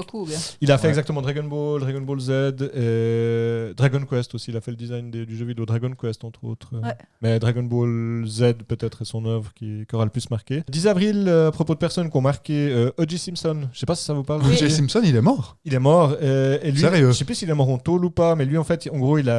il a fait exactement Dragon Ball Z, Dragon Quest aussi. Il a fait le design du jeu vidéo Dragon Quest entre autres. Ouais. Mais Dragon Ball Z peut-être est son œuvre qui aura le plus marqué. 10 avril, à propos de personnes qui ont marqué O.J. Simpson. Je sais pas si ça vous parle. O.J. Simpson, il est mort. Il est mort. Et lui, Sérieux? je sais plus s'il est mort en tôle ou pas, mais lui en fait, en gros, il y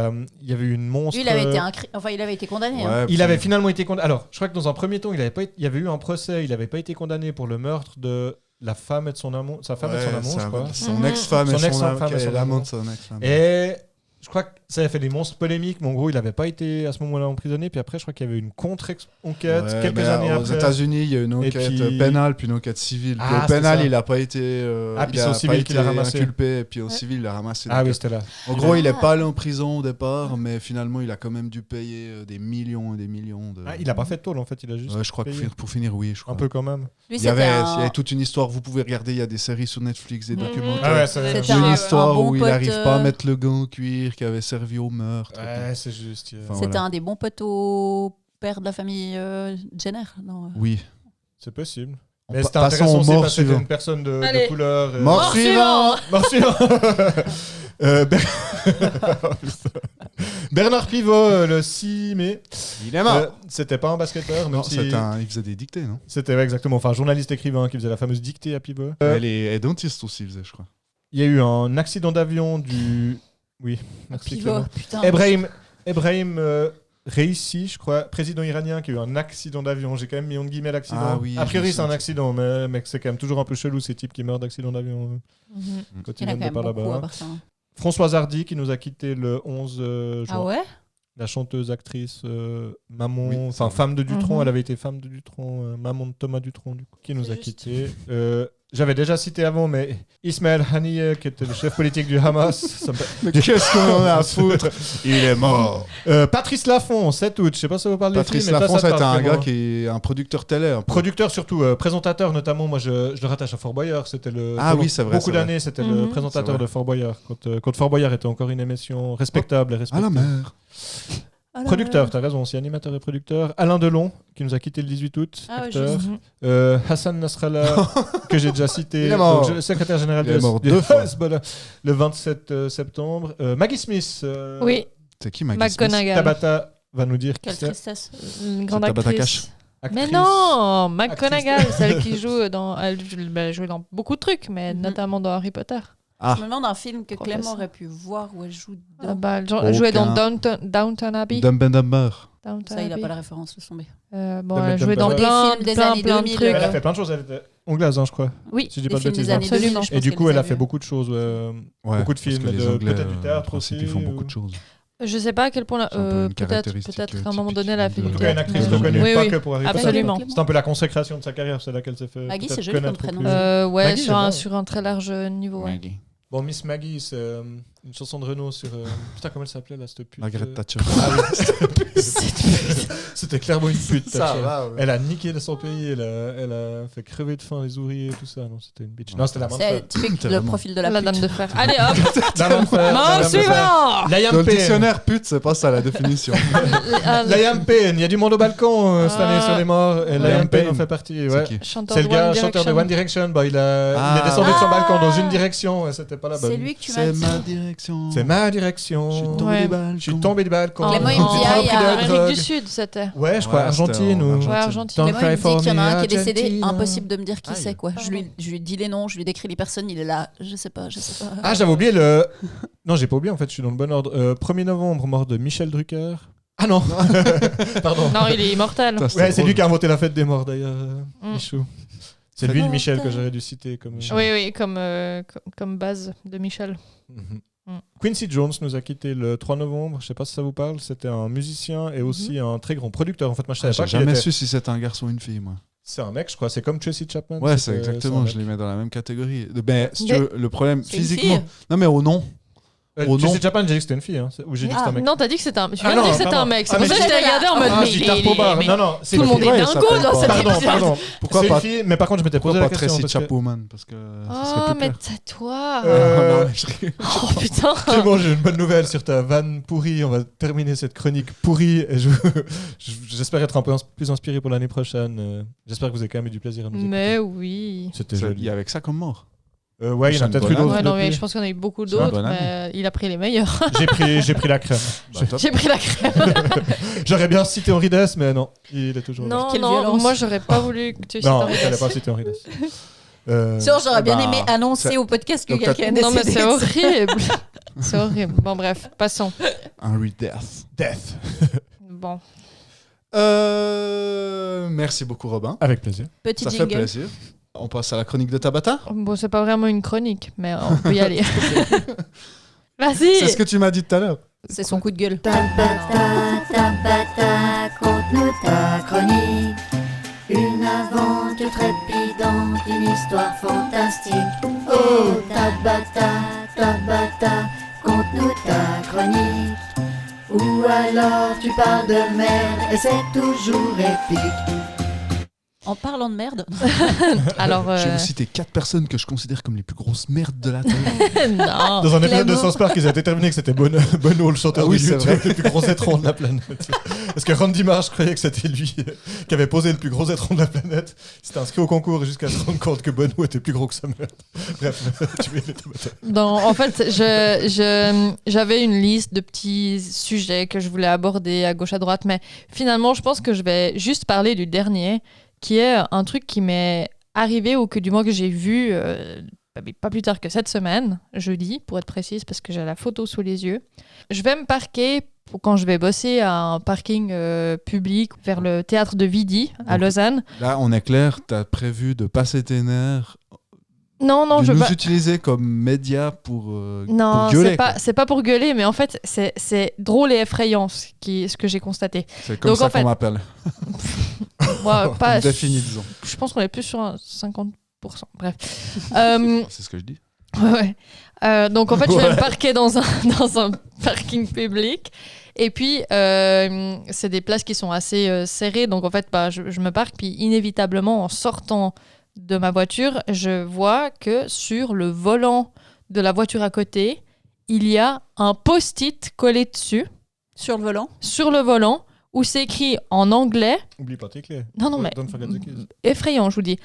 avait eu une monstre. Lui, il avait été condamné. Ouais, Il avait finalement été condamné. Alors, je crois que dans un premier temps, il y avait eu un procès. Il n'avait pas été condamné pour le meurtre de la femme et de son amant. Sa femme et de son amant, je crois. Son ex-femme et son amant de son ex-femme. Et je crois que ça a fait des monstres polémiques, mais en gros, il n'avait pas été à ce moment-là emprisonné. Puis après, je crois qu'il y avait une contre-enquête quelques années aux après. Aux États-Unis, il y a une enquête pénale puis une enquête civile. Puis au pénal, il n'a pas été, puis c'est au civil qu'il a ramassé. inculpé, et puis au civil, il a ramassé. Ah oui, c'était là. En gros, il n'est pas allé en prison au départ, mais finalement, il a quand même dû payer des millions et des millions de. Il n'a pas fait de tôle en fait, il a juste. Je crois que pour finir, oui, je crois. Un peu quand même. Lui, il y avait toute une histoire. Vous pouvez regarder, il y a des séries sur Netflix, des documentaires. C'est une histoire où il n'arrive pas à mettre le gant en cuir qui avait servi au meurtre. Ouais, c'est juste. C'était un des bons potes au père de la famille Jenner, non? Oui. C'est possible. Mais c'était intéressant aussi parce que c'était une personne de couleur. Mort suivant. Bernard Pivot, le 6 mai. Il est mort. C'était pas un basketteur. Non, il faisait des dictées, non? C'était exactement. Enfin, journaliste écrivain qui faisait la fameuse dictée à Pivot. Et dentiste aussi, il faisait, je crois. Il y a eu un accident d'avion du. Oui, merci Pivot, putain. Ebrahim Reissi, je crois, président iranien qui a eu un accident d'avion. J'ai quand même mis en guillemets l'accident. Ah, oui, a priori, c'est un accident, mais c'est quand même toujours un peu chelou ces types qui meurent d'accident d'avion quand ils viennent de par là-bas. Françoise Hardy qui nous a quitté le 11 juin. Ah ouais? La chanteuse, actrice, maman, enfin femme de Dutronc, elle avait été femme de Dutronc, maman de Thomas Dutronc, du coup, qui nous a quitté. J'avais déjà cité avant, mais Ismaël Haniyeh, qui était le chef politique du Hamas. Mais qu'est-ce qu'on en a à foutre? Il est mort. Patrice Laffont, 7 août, je sais pas si ça vous parle Patrice des films. Laffont, c'était un gars qui est un producteur télé. Producteur surtout, présentateur notamment. Moi, je le rattache à Fort Boyard. C'était c'est vrai. Beaucoup d'années, c'était le présentateur de Fort Boyard. Quand Fort Boyard était encore une émission respectable et respectable. À la mer. Producteur, t'as raison, c'est animateur et producteur. Alain Delon, qui nous a quitté le 18 août, acteur. Hassan Nasrallah, que j'ai déjà cité, donc, le secrétaire général du Hezbollah, le 27 septembre. Maggie Smith. Oui. C'est qui Maggie Smith? Tabata va nous dire qui c'est. Quelle tristesse. Une grande actrice. Mais non, McGonagall, celle qui joue elle joue dans beaucoup de trucs, mais notamment dans Harry Potter. Je me demande un film que Clément aurait pu voir où elle joue dedans. Elle jouait dans Downton Abbey. Dumb and Dumber. Ça, il n'a pas la référence, laisse tomber. Elle jouait dans plein de trucs. Elle a fait plein de choses. Elle était anglaise, je crois. Oui, si je dis pas de bêtises. Absolument. Et du coup, elle a fait beaucoup de choses. Beaucoup de films, peut-être du théâtre aussi. Ils font beaucoup de choses. Je sais pas à quel point peut-être qu'à un moment donné elle a fait du théâtre. En tout cas, une actrice reconnue, pas que pour Harry Potter. Absolument. C'est un peu la consécration de sa carrière, c'est là qu'elle s'est fait. Maggie, c'est joli comme prénom. Ouais, sur un très large niveau. Bon, Miss Maggie, c'est une chanson de Renaud sur. Putain, comment elle s'appelait là, cette pute? Margaret Thatcher. Ah oui, c'était clairement une pute. Ça va, ouais. Elle a niqué de son pays, elle a fait crever de faim les ouvriers et tout ça. Non, c'était une bitch. Non, c'était la main de fer. C'est typique le profil de la dame de fer. Allez hop! La main de fer. Mort suivant! Dans le dictionnaire, pute, c'est pas ça la définition. La Yampé, il y a du monde au balcon cette année sur les morts. Et la Yampé en fait partie. Ouais. C'est le gars, chanteur de One Direction. Il est descendu de son balcon dans une direction. C'était pas la bonne. C'est lui que tu m'as dit. C'est ma direction. C'est ma direction. Je suis tombé du balcon. Clément, il me dit, il y a Amérique du Sud, c'était. Ouais, je crois, Argentine ou. Ouais, Argentine. Clément, il me dit qu'il y en a un qui est décédé. Impossible de me dire qui c'est, quoi. Je lui dis les noms, je lui décris les personnes, il est là. Je sais pas. Ah, j'avais oublié le. Non, j'ai pas oublié, en fait, je suis dans le bon ordre. 1er novembre, mort de Michel Drucker. Ah non. Pardon. Non, il est immortel. Ouais, c'est lui qui a inventé la fête des morts, d'ailleurs, Michou. C'est lui le Michel que j'aurais dû citer comme. Oui, comme base de Michel. Quincy Jones nous a quitté le 3 novembre. Je sais pas si ça vous parle. C'était un musicien et aussi un très grand producteur. En fait, moi, je savais pas j'ai jamais su si c'était un garçon ou une fille, moi. C'est un mec, je crois. C'est comme Tracy Chapman. Ouais, c'est exactement. Je les mets dans la même catégorie. Ben, si tu veux, le problème physiquement. Non, mais au nom. Tracy Chapman, j'ai dit que c'était une fille. Ou j'ai dit que c'était un mec. Non, t'as dit que c'était un. Tu viens de dire que c'était un mec. C'est pour ça que je t'ai regardé en mode. Non, tout le monde est dingo dans cette épisode. Pardon. Pourquoi pas une fille? Mais par contre, je m'étais posé la question. Tracy Chapman parce que. Oh, mais tais-toi. Oh putain. C'est bon, j'ai une bonne nouvelle sur ta vanne pourrie. On va terminer cette chronique pourrie. Et j'espère être un peu plus inspiré pour l'année prochaine. J'espère que vous avez quand même eu du plaisir à nous écouter. Mais oui. C'était joli. Il y a avec ça comme mort. Ouais, il y en a peut-être eu d'autres. Ouais, non, mais je pense qu'on a eu beaucoup d'autres, mais il a pris les meilleurs. J'ai pris la crème. J'ai pris la crème. J'aurais bien cité Henri Dess, mais non, il est toujours là. Non, moi j'aurais pas voulu que tu cites Henri Dess. Non, j'allais pas citer Henri Dess. Sûr, j'aurais bien aimé annoncer au podcast que quelqu'un est décédé. Non, mais c'est horrible. C'est horrible. Bon, bref, passons. Henri Death. Bon. Merci beaucoup, Robin. Avec plaisir. Petit ça jingle. fait plaisir. On passe à la chronique de Tabata. Bon, c'est pas vraiment une chronique, mais on peut y aller. Vas-y. C'est ce que tu m'as dit tout à l'heure. C'est son coup de gueule. Tabata, conte-nous ta chronique. Une aventure trépidante, une histoire fantastique. Oh, Tabata, conte-nous ta chronique. Ou alors tu parles de merde et c'est toujours épique. En parlant de merde. Alors, je vais vous citer 4 personnes que je considère comme les plus grosses merdes de la Terre. Non. Dans un épisode de South Park, ils ont déterminé que c'était Bono, le chanteur de YouTube, le plus gros étron de la planète. Parce que Randy Marsh croyait que c'était lui qui avait posé le plus gros étron de la planète. Il s'était inscrit au concours jusqu'à se rendre compte que Bono était plus gros que sa merde. Bref, tu veux les tomates. En fait, j'avais une liste de petits sujets que je voulais aborder à gauche à droite, mais finalement, je pense que je vais juste parler du dernier, qui est un truc qui m'est arrivé ou que du moins que j'ai vu pas plus tard que cette semaine, jeudi, pour être précise, parce que j'ai la photo sous les yeux. Je vais me parquer quand je vais bosser à un parking public vers le théâtre de Vidi à Lausanne. Là, on est clair, t'as prévu de passer tes nerfs. Non, de nous utiliser comme média pour non, gueuler. C'est pas pour gueuler, mais en fait, c'est drôle et effrayant ce que j'ai constaté. C'est comme ça qu'on m'appelle. Moi, pas. Défini, disons. Je pense qu'on est plus sur un 50%. Bref. C'est ce que je dis. Ouais. Donc en fait, je vais me parquer dans un parking public. Et puis, c'est des places qui sont assez serrées. Donc en fait, je me parque. Puis inévitablement, en sortant de ma voiture, je vois que sur le volant de la voiture à côté, il y a un post-it collé dessus. Sur le volant ? Sur le volant, où c'est écrit en anglais. Oublie pas tes clés. Non, mais Don't forget the keys. Effrayant, je vous dis.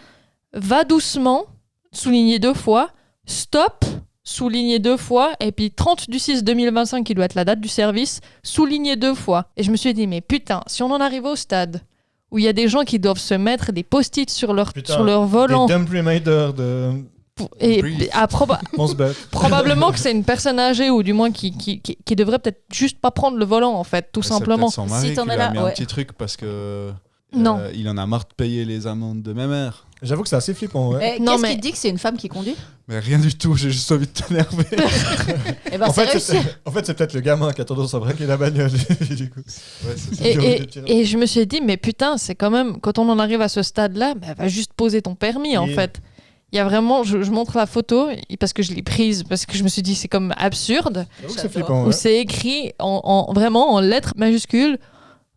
Va doucement, souligné 2 fois. Stop, souligné 2 fois. Et puis 30/6/2025, qui doit être la date du service, souligné 2 fois. Et je me suis dit, mais putain, si on en arrive au stade où il y a des gens qui doivent se mettre des post-it sur leur volant. Des dump reminders de... Et probablement que c'est une personne âgée ou du moins qui devrait peut-être juste pas prendre le volant en fait, tout simplement. C'est peut-être son mari qui lui a mis un petit truc parce que il en a marre de payer les amendes de mes mères. J'avoue que c'est assez flippant. Ouais. Qu'est-ce qui dit que c'est une femme qui conduit ? Mais rien du tout, j'ai juste envie de t'énerver. En fait, c'est peut-être le gamin qui a tendance à braquer la bagnole. Du coup. Et je me suis dit, mais putain, c'est quand même, quand on en arrive à ce stade-là, va juste poser ton permis en fait. Il y a vraiment, je montre la photo parce que je l'ai prise, parce que je me suis dit c'est comme absurde. C'est flippant. Où c'est écrit vraiment en lettres majuscules,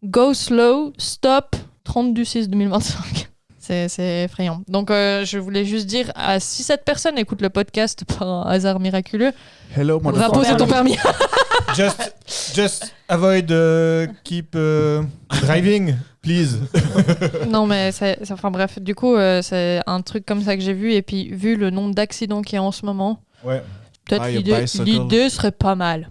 go slow, stop, 30/6/2025. C'est effrayant. Donc je voulais juste dire, si cette personne écoute le podcast par un hasard miraculeux, va poser ton permis. just avoid keep driving, please. Non mais enfin bref, du coup c'est un truc comme ça que j'ai vu, et puis vu le nombre d'accidents qu'il y a en ce moment, peut-être l'idée serait pas mal.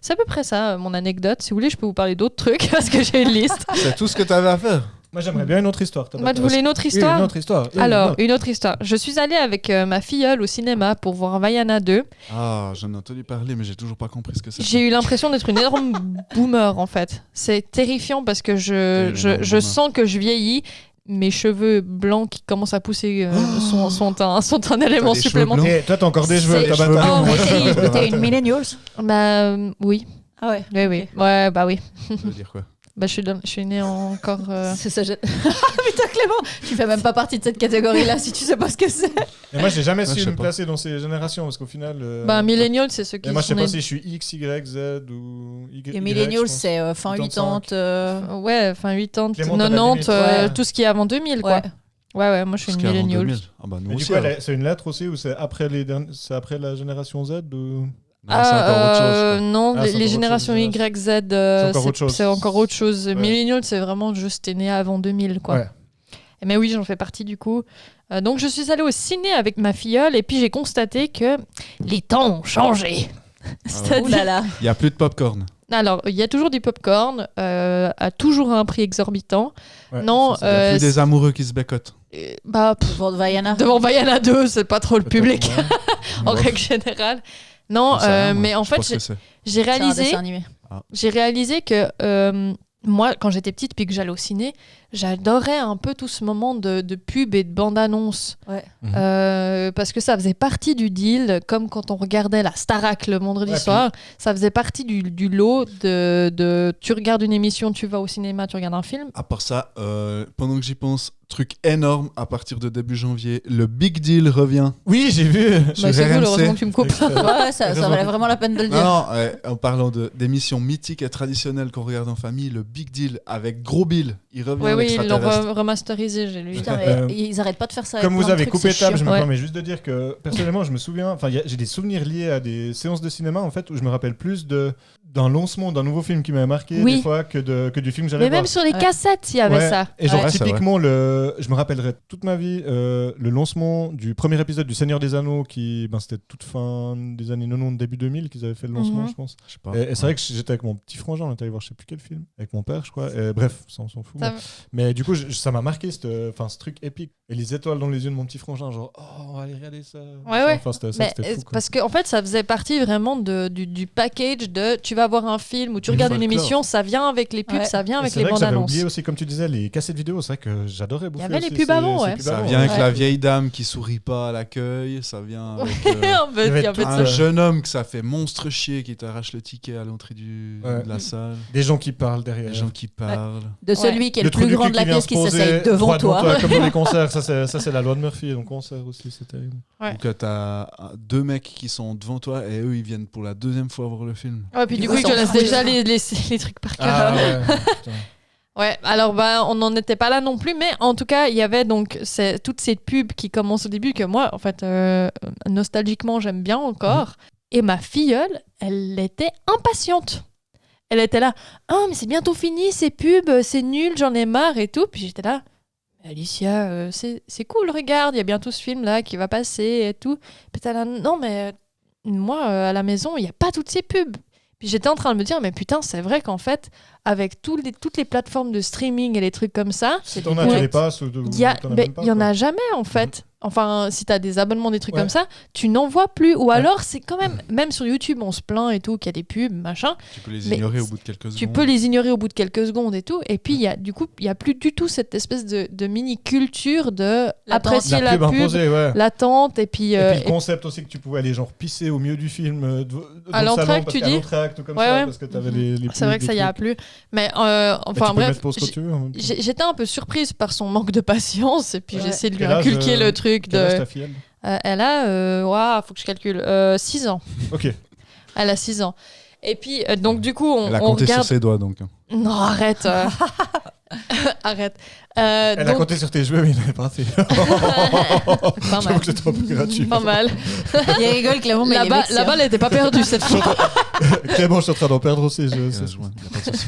C'est à peu près ça mon anecdote. Si vous voulez, je peux vous parler d'autres trucs parce que j'ai une liste. C'est tout ce que tu avais à faire. Moi, j'aimerais bien une autre histoire. Vous voulez une autre histoire ? Une autre histoire. Alors, une autre histoire. Je suis allée avec ma filleule au cinéma pour voir Vaiana 2. Ah, j'en ai entendu parler, mais j'ai toujours pas compris ce que c'est. J'ai eu l'impression d'être une énorme boomer, en fait. C'est terrifiant parce que je sens que je vieillis. mes cheveux blancs qui commencent à pousser sont un élément des cheveux supplémentaire. Et toi, t'as encore des cheveux, C'est- t'as cheveux bâtard. blancs. T'es une millennials. Bah oui. Ah ouais. Oui, oui. Ouais, bah oui. Ça veut dire quoi? Bah, je suis née encore. C'est ça. Putain, Clément, tu fais même pas partie de cette catégorie-là si tu sais pas ce que c'est. Et moi, j'ai jamais Ouais, je su sais me pas. placer dans ces générations parce qu'au final. Bah, millennials, c'est ceux qui Et moi, je sais sont pas nés- si je suis X, Y, Z ou Y. Et millennials, je pense. c'est fin 85. 80. Ouais, fin 80, Clément, t'as la 90, limite. Ouais. tout ce qui est avant 2000, quoi. Ouais. Ouais, moi je suis Parce une qu'avant millennial. 2000. Ah bah nous Mais du aussi. coup, alors. c'est une lettre aussi ou c'est après, c'est après la génération Z ou... Non, c'est encore autre chose. quoi. Non, Ah, c'est les encore générations autre chose, Y, Z, encore autre chose. c'est encore autre chose. Ouais. Millennial, c'est vraiment juste t'es né avant 2000, quoi. Ouais. Mais oui, j'en fais partie du coup. Donc je suis allée au ciné avec ma filleule et puis j'ai constaté que les temps ont changé. Ouh là là. Il y a plus de popcorn. Alors, il y a toujours du popcorn, à toujours un prix exorbitant. Ouais, Non, ça, Il y a plus c'est- des amoureux qui se bécotent. bah, Devant Vaiana. devant Vaiana 2, c'est pas trop le public Ouais. en Ouais. règle générale. Non, J'en sais rien, moi. mais en Je sais pas fait, ce que c'est. j'ai C'est un réalisé, dessin animé. j'ai réalisé que moi, quand j'étais petite, puis que j'allais au ciné, j'adorais un peu tout ce moment de pub et de bande-annonce. Ouais. Parce que ça faisait partie du deal, comme quand on regardait la Starac le vendredi Ouais, soir, ça faisait partie du lot de tu regardes une émission, tu vas au cinéma, tu regardes un film. À part ça, pendant que j'y pense, truc énorme à partir de début janvier, le Big Deal revient. Oui, j'ai vu. Sur Bah, c'est cool, RMC. heureusement que tu me coupes. Ouais, ça valait vraiment la peine de le Non, dire. non, en parlant d'émissions mythiques et traditionnelles qu'on regarde en famille, le Big Deal avec Gros Bill, il revient Oui, en oui, ils l'ont extraterrestre. remasterisé, j'ai lu. Putain, Euh, mais ils arrêtent pas de faire ça. Comme avec vous plein de avez trucs, coupé c'est table, je chiant. me Ouais. permets juste de dire que personnellement, je me souviens, enfin, j'ai des souvenirs liés à des séances de cinéma en fait où je me rappelle plus d'un lancement d'un nouveau film qui m'avait marqué Oui. des fois que du film que j'allais Mais voir. même sur les Ouais. cassettes, il y avait Ouais. ça. Et genre Ouais, c'est typiquement je me rappellerai toute ma vie le lancement du premier épisode du Seigneur des Anneaux qui c'était toute fin des années 90 début 2000 qu'ils avaient fait le lancement Mhm. je pense. Je sais pas. Et c'est vrai que j'étais avec mon petit frangin, on était allé voir je sais plus quel film avec mon père je crois. Et bref, ça on s'en fout. Ça- Mais du coup ça m'a marqué ce truc épique et les étoiles dans les yeux de mon petit frangin genre oh on va aller regarder ça. Ouais. Enfin c'était Mais, c'était fou quoi. parce qu'en fait, ça faisait partie vraiment du package de tu vas voir un film ou tu Du regardes une folklore. émission, ça vient avec les pubs, Ouais. ça vient Et avec c'est les vrai que bandes j'avais annonces. oublié aussi comme tu disais les cassettes vidéo, c'est vrai que j'adorais bouffer. avait les aussi pubs ces- avant, ces ouais. pubs Ça avant, vient ouais. avec Ouais. la vieille dame qui sourit pas à l'accueil, ça vient avec Un peu, Il y avait il y a un peu de tout ça. un jeune homme que ça fait monstre chier qui t'arrache le ticket à l'entrée Ouais. de la salle, Des gens qui parlent derrière. les gens qui parlent. De celui qui est le trou plus du grand cul de la vient pièce se qui poser s'essaye devant droit toi. comme dans les concerts. Ça, c'est la loi de Murphy. Donc, concert aussi, c'est terrible. Ouais. Ou que t'as deux mecs qui sont devant toi et eux ils viennent pour la deuxième fois voir le film. Ouais, puis Du du coup, coup, ils ils te s'en laissent foutent. déjà les trucs par cœur. Ah ouais. Putain. Ouais, alors on n'en était pas là non plus, mais en tout cas, il y avait donc toutes ces pubs qui commencent au début que moi, en fait, nostalgiquement, j'aime bien encore. Et ma filleule, elle était impatiente. Elle était là, ah, mais c'est bientôt fini ces pubs, c'est nul, j'en ai marre et tout. Puis j'étais là, Alicia, c'est cool, regarde, il y a bientôt ce film-là qui va passer et tout. Puis t'es là, non, mais moi, à la maison, il n'y a pas toutes ces pubs. Puis j'étais en train de me dire, mais putain, c'est vrai qu'en fait, avec toutes les plateformes de streaming et les trucs comme ça, Si t'en as, tu les passes ou il y, t'en as même pas, y en quoi. a jamais en fait. Enfin, si t'as des abonnements, des trucs Ouais. comme ça, tu n'en vois plus. Ou alors, c'est quand même sur YouTube, on se plaint et tout, qu'il y a des pubs, machin. Tu peux les Mais ignorer au bout de quelques secondes. Tu peux les ignorer au bout de quelques secondes et tout. Et puis, il y a plus du tout cette espèce de mini-culture de apprécier la pub pub, imposée, ouais. l'attente. Et puis, Et puis le concept aussi que tu pouvais aller genre pisser au milieu du film À l'entracte, tu dis l'entracte ou comme Ouais, ça ouais. parce que t'avais les c'est vrai que ça y a plus. Mais enfin, tu peux bref. mettre pause quand tu veux, en même temps. J'étais un peu surprise par son manque de patience et puis Ouais. j'ai essayé de lui Quel âge, inculquer le truc Quel âge de. ta fille, elle Elle a, ouah, faut que je calcule, 6 ans. Ok. Elle a 6 ans. Et puis, donc du coup, Elle a on compté regarde. sur ses doigts donc. Non, arrête. Arrête. Elle a Donc, compté sur tes jeux mais il n'avait pas fait. pas J'avoue mal. que c'était un peu gratuit. Pas mal. Il rigole, Clément, mais il est vexé, La hein. balle n'était pas perdue cette fois. Clément, je suis en train d'en perdre aussi. Il y a pas de souci.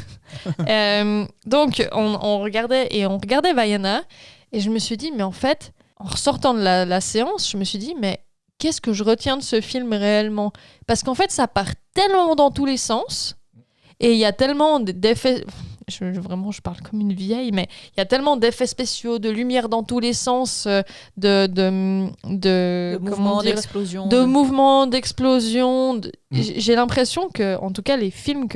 Donc, on regardait Vaiana et je me suis dit, mais en fait, en ressortant de la séance, je me suis dit, mais qu'est-ce que je retiens de ce film réellement ? Parce qu'en fait, ça part tellement dans tous les sens et il y a tellement d'effets. Vraiment, je parle comme une vieille, mais il y a tellement d'effets spéciaux, de lumière dans tous les sens, de De comment mouvements, dire, d'explosion. mouvements, d'explosions. J'ai l'impression que, en tout cas, les films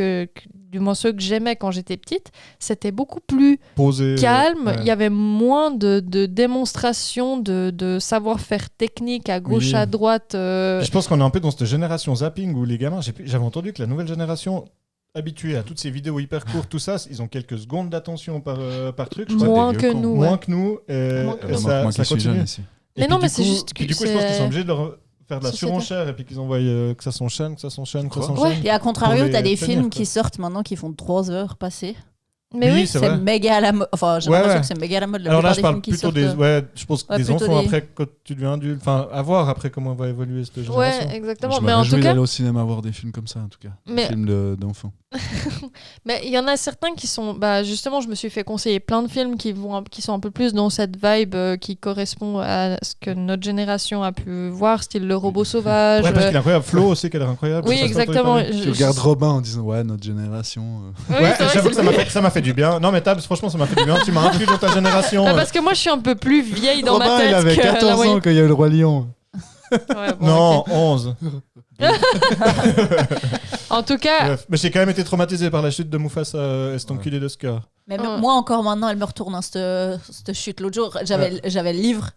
du moins ceux que j'aimais quand j'étais petite, c'était beaucoup plus Posé, calme. ouais. Il y avait moins de démonstration de savoir-faire technique à gauche, Oui. à droite. Je pense qu'on est un peu dans cette génération zapping où les gamins, j'avais entendu que la nouvelle génération, habituée à toutes ces vidéos hyper courtes, tout ça, ils ont quelques secondes d'attention par truc. Je crois. Moins des que vieux cons. nous. Moins Ouais. que nous. Moins que nous. Moi Ça qui suis continue. jeune ici. Mais Et non, puis mais du c'est coup- juste puis que du coup, je pense qu'ils c'est- sont obligés de leur faire de la Société. surenchère et puis qu'ils envoient que ça s'enchaîne, que ça s'enchaîne, que ça Quoi s'enchaîne. Et à contrario, Pour t'as les des tenir, films quoi. qui sortent maintenant qui font 3 heures passées. Mais oui, c'est vrai. C'est méga à la mode. Enfin, j'ai Ouais, l'impression ouais. que c'est méga à la mode. La Alors là, plupart je des parle films qui plutôt sortent, des. Ouais, je pense que ouais, des plutôt enfants des- après, quand tu deviens adulte. Enfin, à voir après comment va évoluer cette génération. Ouais, exactement. Je me Mais en tout réjouis cas, d'aller au cinéma voir des films comme ça, en tout cas. Des Mais- films d'enfants. mais il y en a certains qui sont. Bah, justement, je me suis fait conseiller plein de films qui sont un peu plus dans cette vibe qui correspond à ce que notre génération a pu voir, style Le Robot Sauvage. Ouais, parce qu'il est incroyable. Flo aussi, qu'elle est incroyable. Oui, Je sais pas si t'as entendu exactement. parler. Tu regardes Robin en disant ouais, notre génération. Oui, Ouais, c'est vrai j'avoue que c'est- ça m'a fait du bien. Non, mais Tabs, franchement, ça m'a fait du bien. Tu m'as inclus dans ta génération. Bah, parce que moi, je suis un peu plus vieille dans ma Robin, tête il avait que la 14 ans moyenne. quand il y a eu le Roi Lion. Ouais, bon, Non, ok. 11. En tout cas, Bref. Mais j'ai quand même été traumatisé par la chute de Mufasa et cet enculé de Scar. Mais Ouais. moi encore maintenant, elle me retourne hein, cette chute. L'autre jour, j'avais le livre.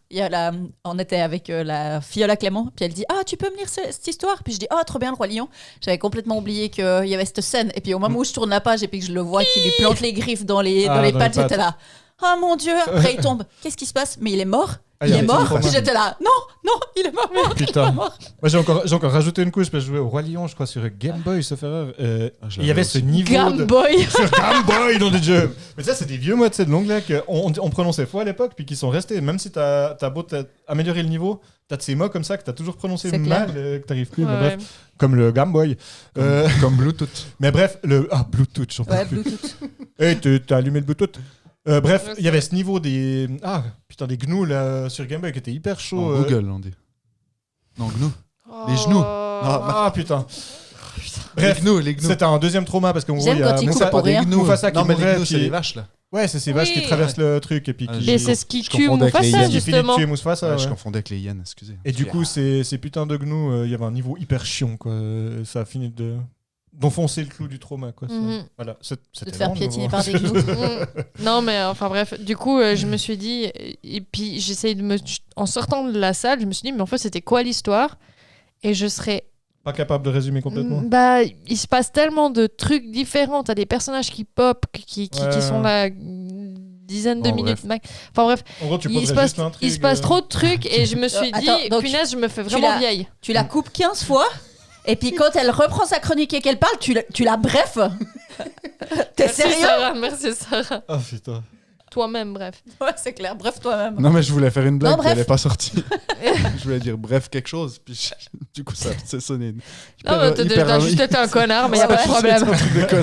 On était avec la Fiola Clément. Puis elle dit ah tu peux me lire cette histoire. Puis je dis ah trop bien le Roi Lion. J'avais complètement oublié qu'il y avait cette scène. Et puis au moment où je tourne la page et puis que je le vois qui lui plante les griffes dans les pattes, j'étais là. Oh mon Dieu. Après il tombe. Qu'est-ce qui se passe? Mais il est mort. Ah, Il y est avait mort. trop Puis mal. j'étais là. Non, il est mort. Putain. Moi, j'ai encore rajouté une couche parce que je jouais au Roi Lion, je crois, sur Game Boy, sauf erreur. je Il y avait l'avais ce aussi. niveau Game de... Boy. sur Game Boy dans des jeux. Mais ça, c'est des vieux mots de cette langue-là qu'on prononçait faux à l'époque, puis qui sont restés. Même si t'as beau améliorer le niveau, t'as de ces mots comme ça que t'as toujours prononcé C'est mal, clair. que t'arrives plus. Mais Ouais. bref, comme le Game Boy. Comme Bluetooth. Mais bref, Bluetooth, j'en peux Ouais, plus. Bluetooth. Hey, t'as allumé le Bluetooth. Bref, Ouais, il y avait ce niveau des GNU là sur Game Boy qui était hyper chaud. En Google, on dit. Non, GNU. Les genoux. Ah putain. Les Bref, GNU, les GNU. c'était un deuxième trauma parce qu'en gros, J'aime il y a quand ils Mufasa- coupent pour rien. Mufasa qui Non, mais les mourait, GNU, c'est puis- les vaches, là. Ouais, c'est ces vaches qui Oui. traversent le truc et puis Ah, qui Et c'est ce qui Je tue confondais avec les Mufasa, hyènes. qui finit de justement. tuer Mufasa. Ouais, ouais. je confondais avec les hyènes, excusez. Et du coup, ces putains de gnous, il y avait un niveau hyper chiant, quoi. Ça a fini d'enfoncer le clou du trauma, quoi. Ça. Mhm. Voilà, De c'était te faire vraiment piétiner nouveau. par des gnous. Non, mais enfin bref, du coup, je me suis dit, et puis j'essaye en sortant de la salle, je me suis dit, mais en fait, c'était quoi l'histoire? Et je serais. Pas capable de résumer complètement. Bah, il se passe tellement de trucs différents. T'as des personnages qui pop, qui Ouais. sont là une dizaine de Bon, minutes max. Enfin bref, En gros, tu il se poserais passe, juste l'intrigue. il se passe trop de trucs et je me suis dit, Attends, donc, punaise, je me fais tu vraiment l'as- vieille. Tu la coupes 15 fois. Et puis quand elle reprend sa chronique et qu'elle parle, tu la bref. T'es Merci sérieux? Sarah, merci Sarah. Ah putain. Toi-même, bref. Ouais, c'est clair. Bref toi-même. Non, mais je voulais faire une blague Non, qui bref. n'est pas sortie. Je voulais dire bref quelque chose, puis du coup, ça s'est sonné. Non, mais t'as juste été un connard, mais y a pas de problème.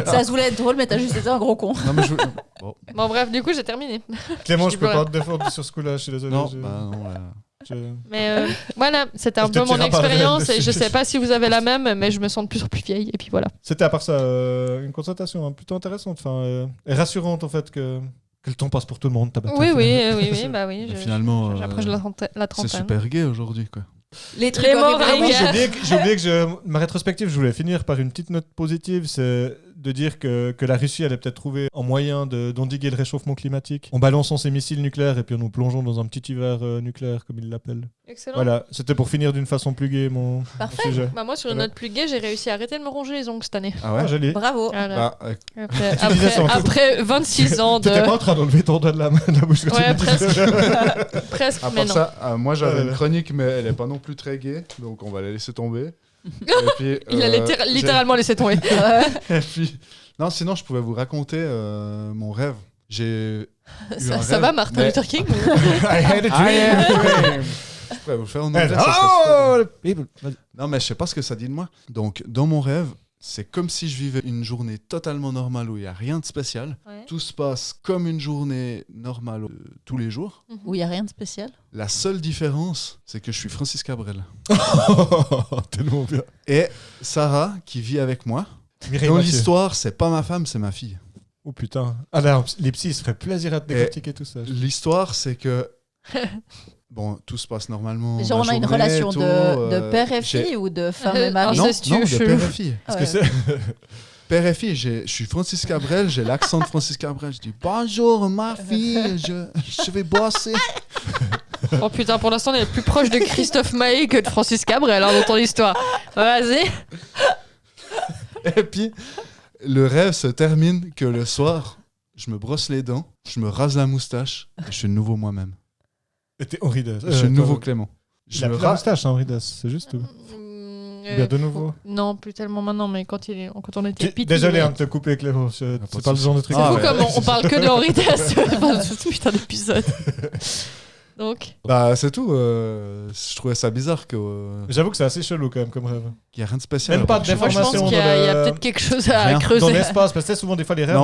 Ça se voulait être drôle, mais t'as juste été un gros con. Non, mais je... Bon. Bon, bref, du coup, j'ai terminé. Clément, Je je dis peux plus pas te défendre sur ce coup-là, je suis désolé. Non, je- bah non, ouais. je- Mais voilà, c'était un Est-ce que peu tu mon iras parler expérience de- et je sais pas si vous avez la même, mais je me sens de plus en plus vieille et puis voilà. C'était à part ça une constatation hein, plutôt intéressante, et rassurante en fait que le temps passe pour tout le monde. Tabata. Oui, bah oui. Mais finalement, J'approche la c'est trentaine. super gay aujourd'hui, quoi. Les trucs Les morts, horribles. Ah oui, les j'ai gars. oublié que ma rétrospective, je voulais finir par une petite note positive, c'est de dire que la Russie allait peut-être trouver un moyen d'endiguer le réchauffement climatique en balançant ses missiles nucléaires et puis en nous plongeant dans un petit hiver nucléaire, comme ils l'appellent. Excellent. Voilà, c'était pour finir d'une façon plus gaie mon Parfait. sujet. Bah moi, sur une Voilà. note plus gaie, j'ai réussi à arrêter de me ronger les ongles cette année. Ah Ah, joli. Bravo. Voilà. Bah, Après, Tu disais ça en après 26 ans de... T'étais pas en train d'enlever ton doigt de la bouche quand Ouais, tu me disais. Presque, à mais part non. ça, moi j'avais une chronique, mais elle est pas non plus très gaie, donc on va la laisser tomber. Et puis, Il a littéralement laissé tomber. Et puis, non, sinon je pouvais vous raconter mon rêve. J'ai eu un Ça rêve, va, Martin mais- Luther King I had a I dream. am dream. Je pourrais vous le faire en anglais. ça serait Oh, super. people. Non, mais je sais pas ce que ça dit de moi. Donc, dans mon rêve, c'est comme si je vivais une journée totalement normale où il n'y a rien de spécial. Ouais. Tout se passe comme une journée normale tous les jours. Où il n'y a rien de spécial. La seule différence, c'est que je suis Francis Cabrel. Tellement bien. Et Sarah, qui vit avec moi. Mireille Dans Mathieu. l'histoire, c'est pas ma femme, c'est ma fille. Oh putain. Ah là, les psys, ils se feraient plaisir à te décortiquer tout ça. L'histoire, c'est que... Bon, tout se passe normalement. Genre, on ma a une journée, relation tout, de père et j'ai- fille ou de femme et mari. Non, Incestueux non, de chelou. père et fille. Parce Ouais. que c'est. père et fille, je suis Francis Cabrel, j'ai l'accent de Francis Cabrel. Je dis bonjour ma fille, je vais bosser. Oh putain, pour l'instant, on est plus proche de Christophe Maé que de Francis Cabrel dans ton histoire. Vas-y. Et puis, le rêve se termine que le soir, je me brosse les dents, je me rase la moustache et je suis de nouveau moi-même. Et t'es Henri Dess. Je suis de nouveau Clément. Il a plus la moustache, Henri Dess, c'est juste. Bien de nouveau. Non, plus tellement maintenant, mais quand on était petit. Désolé de te couper, Clément. C'est pas le genre de truc. C'est fou comme on parle que de Henri Dess pendant tout ce putain d'épisode. Donc. Bah, c'est tout. Je trouvais ça bizarre que. J'avoue que c'est assez chelou quand même comme rêve. Il n'y a rien de spécial. Même pas de déformation. Je pense qu'il y a peut-être quelque chose à creuser. Dans l'espace, parce que souvent des fois les rêves.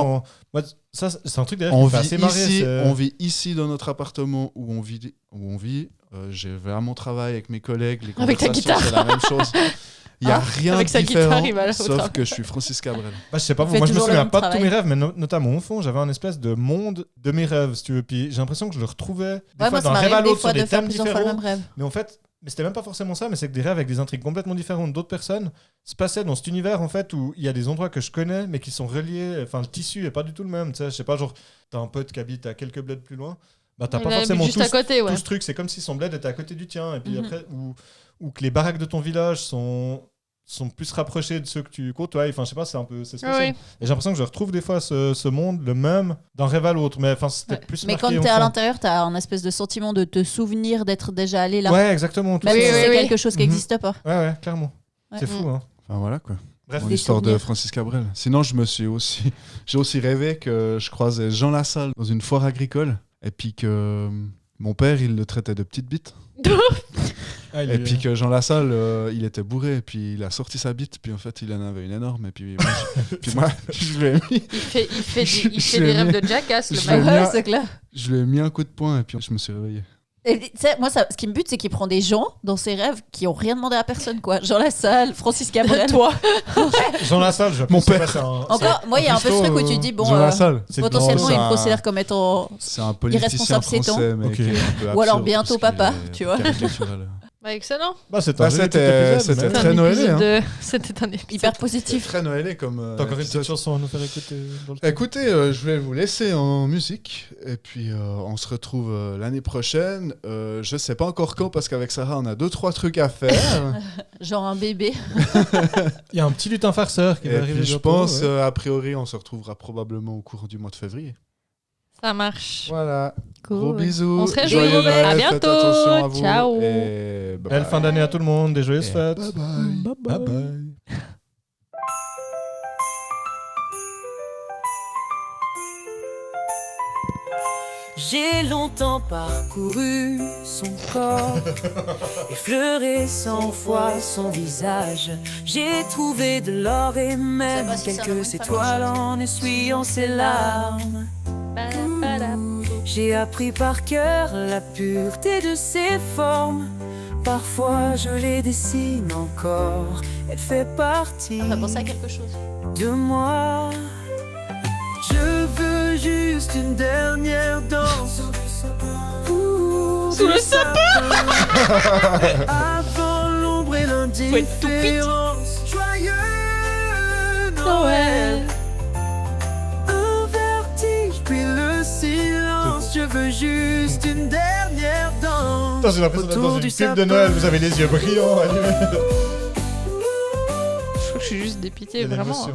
Ça, c'est un truc derrière qui me fait assez marrer. On vit ici dans notre appartement où on vit. Je vais à mon travail avec mes collègues. Les avec ta guitare. C'est la même chose. Il n'y a rien de différent, sauf que je suis Francis Cabrel. Bah, je sais pas, moi je me souviens pas de tous mes rêves, mais notamment au fond, j'avais un espèce de monde de mes rêves, si tu veux. Puis j'ai l'impression que je le retrouvais des fois d'un rêve à l'autre sur des thèmes différents. Mais en fait, c'était même pas forcément ça, mais c'est que des rêves avec des intrigues complètement différentes d'autres personnes se passaient dans cet univers en fait où il y a des endroits que je connais, mais qui sont reliés. Enfin, le tissu est pas du tout le même. Tu sais, je sais pas, genre, t'as un pote qui habite à quelques bleds plus loin. Bah, t'as pas forcément tout ce truc. C'est comme si son bled était à côté du tien. Et puis après, ou que les baraques de ton village sont plus rapprochés de ceux que tu côtoies. Enfin, je sais pas, c'est spécial. Oui. Et j'ai l'impression que je retrouve des fois ce monde, le même, d'un rêve à l'autre. Mais enfin, c'était plus mais marqué. Mais quand t'es à l'intérieur, t'as un espèce de sentiment de te souvenir d'être déjà allé là. Ouais, exactement. Même si c'est quelque chose qui n'existe pas. Ouais, clairement. Ouais. C'est fou, hein. Enfin, voilà, quoi. Bref, mon histoire de Francis Cabrel. Sinon, j'ai aussi rêvé que je croisais Jean Lassalle dans une foire agricole et puis que mon père, il le traitait de petite bite. Et puis que Jean Lassalle, il était bourré, et puis il a sorti sa bite, puis en fait il en avait une énorme, et puis moi, je lui ai mis. Il fait des rêves de jackass, le mec. Ouais, c'est clair. Je lui ai mis un coup de poing, et puis je me suis réveillé. Et, moi, ce qui me bute, c'est qu'il prend des gens dans ses rêves qui ont rien demandé à personne, quoi. Jean Lassalle, Francis Cabrel. Toi. Jean Lassalle, mon père. Encore, moi, il y a un peu ce truc où tu dis, bon, potentiellement, il me considère comme étant c'est un politicien français, mais ou alors bientôt papa, tu vois. Bah, excellent. Bah, c'était très noëlé. Hein. C'était un épisode hyper positif. Très noëlé comme. T'as encore une petite chanson à nous faire écouter. Écoutez, je vais vous laisser en musique et puis on se retrouve l'année prochaine. Je sais pas encore quand parce qu'avec Sarah on a 2-3 trucs à faire. Genre un bébé. Il y a un petit lutin farceur qui va arriver. Je pense a priori on se retrouvera probablement au cours du mois de février. Ça marche. Voilà. Cool. Gros bisous. On se réjouit. À bientôt. Ciao. Belle fin d'année à tout le monde. Des joyeuses fêtes. Bye bye. J'ai longtemps parcouru son corps, effleuré 100 fois son visage. J'ai trouvé de l'or et même quelques étoiles en essuyant ses larmes. J'ai appris par cœur la pureté de ses formes. Parfois je les dessine encore. Elle fait partie de moi. Je veux juste une dernière danse sous le sapin. Avant l'ombre et l'indifférence. Joyeux Noël. Un vertige puis le silence. Je veux juste une dernière danse. J'ai l'impression d'être dans une film de Noël. Vous avez les yeux brillants. Je crois que je suis juste dépité, vraiment.